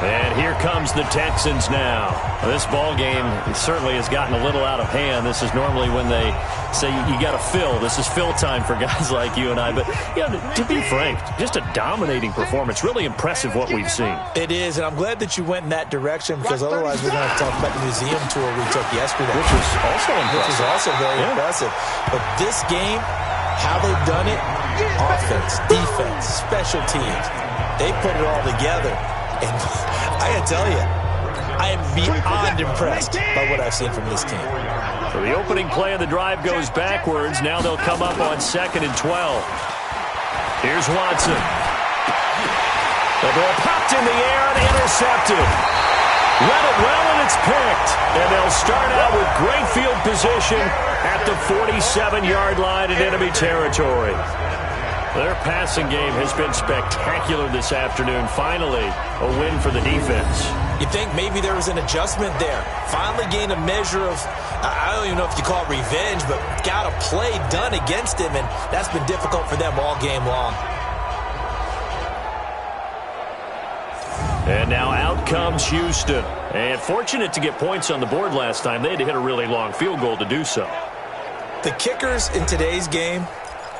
[SPEAKER 2] And here comes the Texans now. This ball game certainly has gotten a little out of hand. This is normally when they say you got to fill. This is fill time for guys like you and I. But, you know, to be frank, just a dominating performance. Really impressive what we've seen.
[SPEAKER 3] It is, and I'm glad that you went in that direction because otherwise we're going to have to talk about the museum tour we took yesterday.
[SPEAKER 2] Which was also impressive.
[SPEAKER 3] Which was also very impressive. But this game, how they've done it, offense, defense, special teams, they put it all together. And I got to tell you, I am beyond impressed by what I've seen from this team.
[SPEAKER 2] So the opening play of the drive goes backwards. Now they'll come up on 2nd and 12. Here's Watson. The ball popped in the air and intercepted. Read it well, and it's picked. And they'll start out with great field position at the 47-yard line in enemy territory. Their passing game has been spectacular this afternoon. Finally, a win for the defense.
[SPEAKER 3] You think maybe there was an adjustment there. Finally gained a measure of, I don't even know if you call it revenge, but got a play done against him, and that's been difficult for them all game long.
[SPEAKER 2] And now out comes Houston. And fortunate to get points on the board last time. They had to hit a really long field goal to do so.
[SPEAKER 3] The kickers in today's game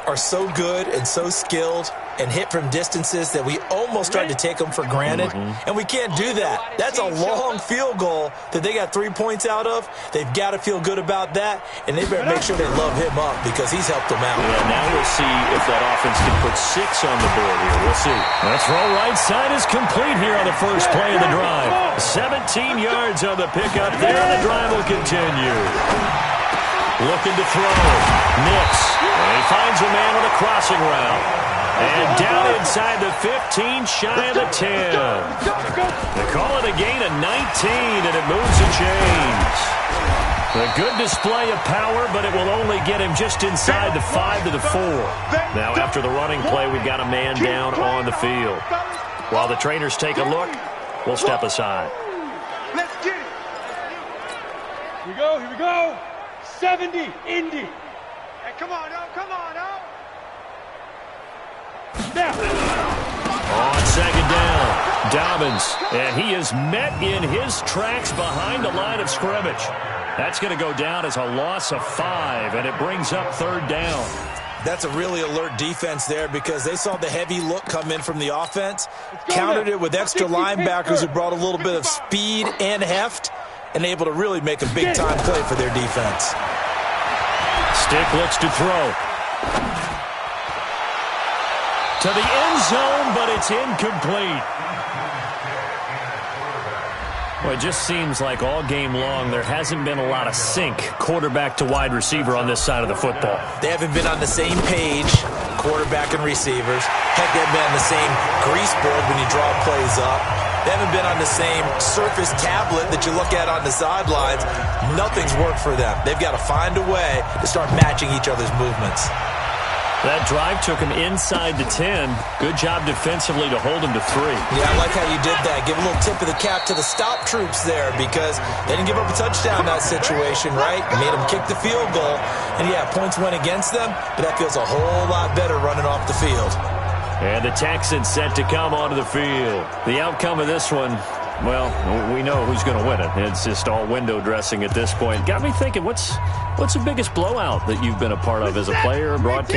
[SPEAKER 3] are so good and so skilled and hit from distances that we almost start to take them for granted. And we can't do that. That's a long field goal that they got 3 points out of. They've got to feel good about that, and they better make sure they love him up because he's helped them out.
[SPEAKER 2] Yeah, now we'll see if that offense can put 6 on the board here. We'll see. That throw right side is complete here on the first play of the drive. 17 yards on the pickup there, and the drive will continue. Looking to throw. Nix. And he finds a man on a crossing route. And down inside the 15, shy of the 10. They call it a gain of 19, and it moves the chains. A good display of power, but it will only get him just inside the 5 to the 4. Now, after the running play, we've got a man down on the field. While the trainers take a look, we'll step aside.
[SPEAKER 5] Let's get it.
[SPEAKER 6] Here we go. 70, Indy.
[SPEAKER 5] Hey, come on, now, come on, now.
[SPEAKER 6] Now.
[SPEAKER 2] On 2nd down, Dobbins, and he is met in his tracks behind the line of scrimmage. That's going to go down as a loss of 5, and it brings up 3rd down.
[SPEAKER 3] That's a really alert defense there because they saw the heavy look come in from the offense, countered it with extra linebackers who brought a little bit of speed and heft, and able to really make a big-time play for their defense.
[SPEAKER 2] Stick looks to throw. To the end zone, but it's incomplete. Well, it just seems like all game long there hasn't been a lot of sync quarterback to wide receiver on this side of the football.
[SPEAKER 3] They haven't been on the same page, quarterback and receivers. Heck, they haven't been on the same grease board when you draw plays up. They haven't been on the same surface tablet that you look at on the sidelines. Nothing's worked for them. They've got to find a way to start matching each other's movements.
[SPEAKER 2] That drive took him inside the 10. Good job defensively to hold him to 3.
[SPEAKER 3] Yeah, I like how you did that. Give a little tip of the cap to the stop troops there because they didn't give up a touchdown in that situation, right? Made them kick the field goal. And, yeah, points went against them, but that feels a whole lot better running off the field.
[SPEAKER 2] And the Texans set to come onto the field. The outcome of this one, well, we know who's going to win it. It's just all window dressing at this point. Got me thinking, what's the biggest blowout that you've been a part of as a player, brother?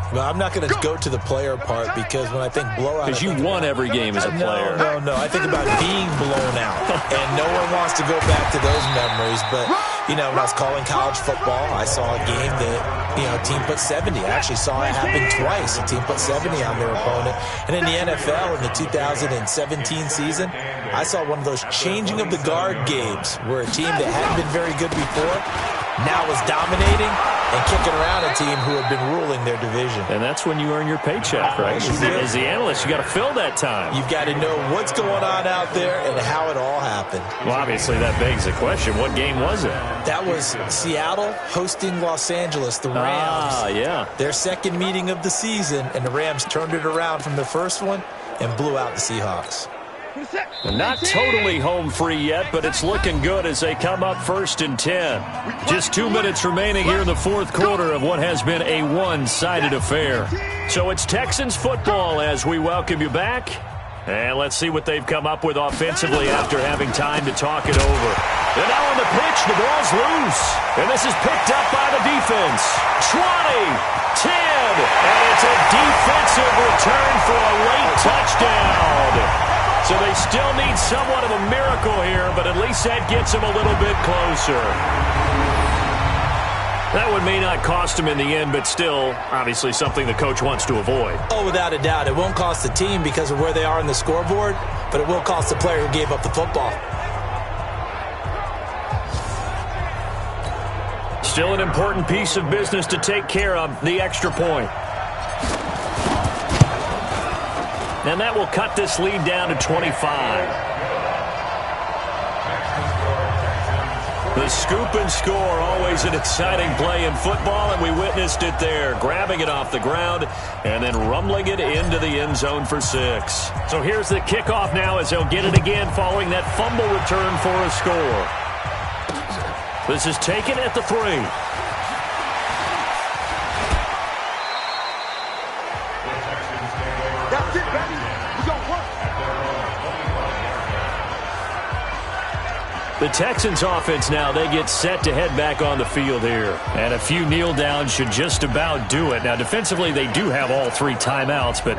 [SPEAKER 3] Well, I'm not going to go to the player part because when I think blowout...
[SPEAKER 2] Because you won every game as a player.
[SPEAKER 3] No. I think about being blown out. And no one wants to go back to those memories. But, You know, when I was calling college football, I saw a game that, you know, a team put 70. I actually saw it happen twice. A team put 70 on their opponent. And in the NFL, in the 2017 season, I saw one of those changing of the guard games where a team that hadn't been very good before now was dominating and kicking around a team who had been ruling their division.
[SPEAKER 2] And that's when you earn your paycheck, right? As the analyst, you got to fill that time.
[SPEAKER 3] You've got to know what's going on out there and how it all happened.
[SPEAKER 2] Well, obviously, that begs the question, what game was it?
[SPEAKER 3] That was Seattle hosting Los Angeles, the Rams.
[SPEAKER 2] Yeah.
[SPEAKER 3] Their second meeting of the season, and the Rams turned it around from the first one and blew out the Seahawks.
[SPEAKER 2] Not totally home free yet, but it's looking good as they come up 1st and 10. Just 2 minutes remaining here in the fourth quarter of what has been a one-sided affair. So it's Texans football as we welcome you back. And let's see what they've come up with offensively after having time to talk it over. And now on the pitch, the ball's loose. And this is picked up by the defense. 20, 10, and it's a defensive return for a late touchdown. So they still need somewhat of a miracle here, but at least that gets them a little bit closer. That one may not cost him in the end, but still, obviously something the coach wants to avoid.
[SPEAKER 3] Oh, without a doubt. It won't cost the team because of where they are in the scoreboard, but it will cost the player who gave up the football.
[SPEAKER 2] Still an important piece of business to take care of, the extra point. And that will cut this lead down to 25. The scoop and score, always an exciting play in football, and we witnessed it there. Grabbing it off the ground and then rumbling it into the end zone for 6. So here's the kickoff now as they'll get it again following that fumble return for a score. This is taken at the 3.
[SPEAKER 5] That's it, baby. We gonna work.
[SPEAKER 2] The Texans offense now, they get set to head back on the field here. And a few kneel downs should just about do it. Now, defensively, they do have all 3 timeouts, but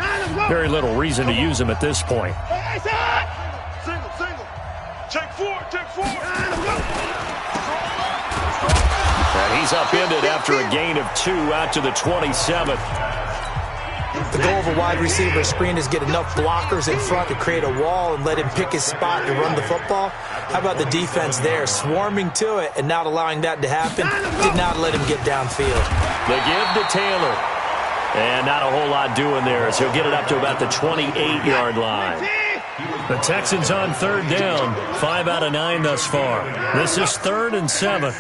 [SPEAKER 2] very little reason to use them at this point.
[SPEAKER 5] Single, single. Take 4, take 4.
[SPEAKER 2] And he's upended after a gain of 2 out to the 27th.
[SPEAKER 3] The goal of a wide receiver screen is get enough blockers in front to create a wall and let him pick his spot to run the football. How about the defense there, swarming to it and not allowing that to happen? Did not let him get downfield.
[SPEAKER 2] The give to Taylor. And not a whole lot doing there as he'll get it up to about the 28-yard line. The Texans on 3rd down, 5 out of 9 thus far. This is 3rd and 7.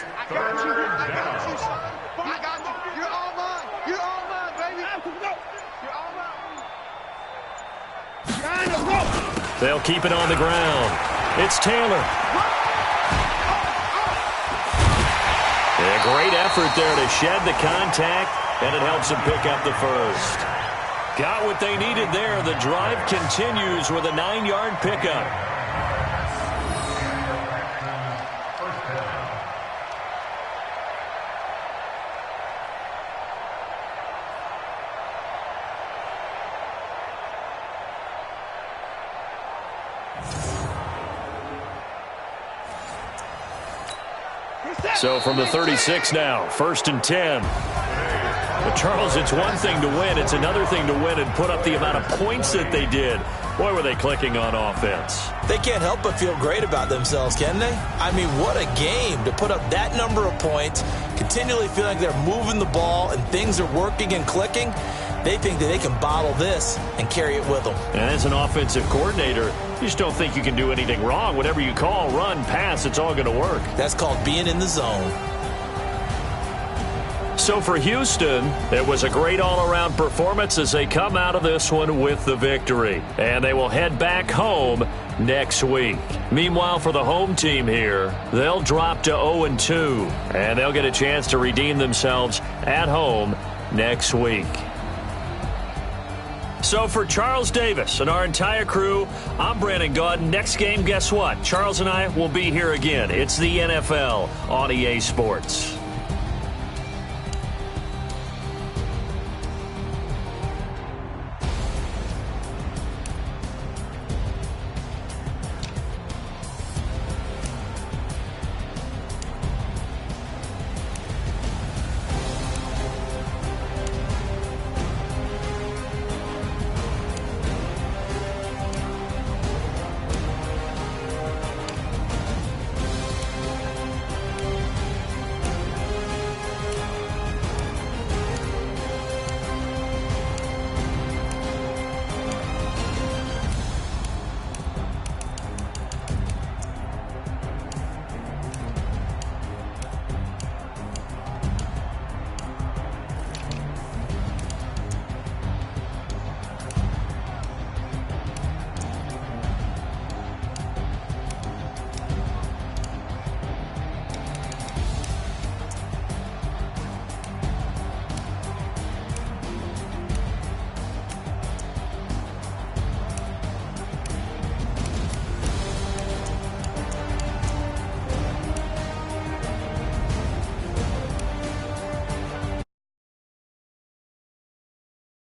[SPEAKER 2] They'll keep it on the ground. It's Taylor. A great effort there to shed the contact, and it helps them pick up the first. Got what they needed there. The drive continues with a 9-yard pickup. So from the 36 now, 1st and 10. But Charles, it's one thing to win. It's another thing to win and put up the amount of points that they did. Boy, were they clicking on offense.
[SPEAKER 3] They can't help but feel great about themselves, can they? I mean, what a game to put up that number of points, continually feeling like they're moving the ball and things are working and clicking. They think that they can bottle this and carry it with them.
[SPEAKER 2] And as an offensive coordinator, you just don't think you can do anything wrong. Whatever you call, run, pass, it's all going to work.
[SPEAKER 3] That's called being in the zone.
[SPEAKER 2] So for Houston, it was a great all-around performance as they come out of this one with the victory. And they will head back home next week. Meanwhile, for the home team here, they'll drop to 0-2. And they'll get a chance to redeem themselves at home next week. So for Charles Davis and our entire crew, I'm Brandon Gaudin. Next game, guess what? Charles and I will be here again. It's the NFL on EA Sports.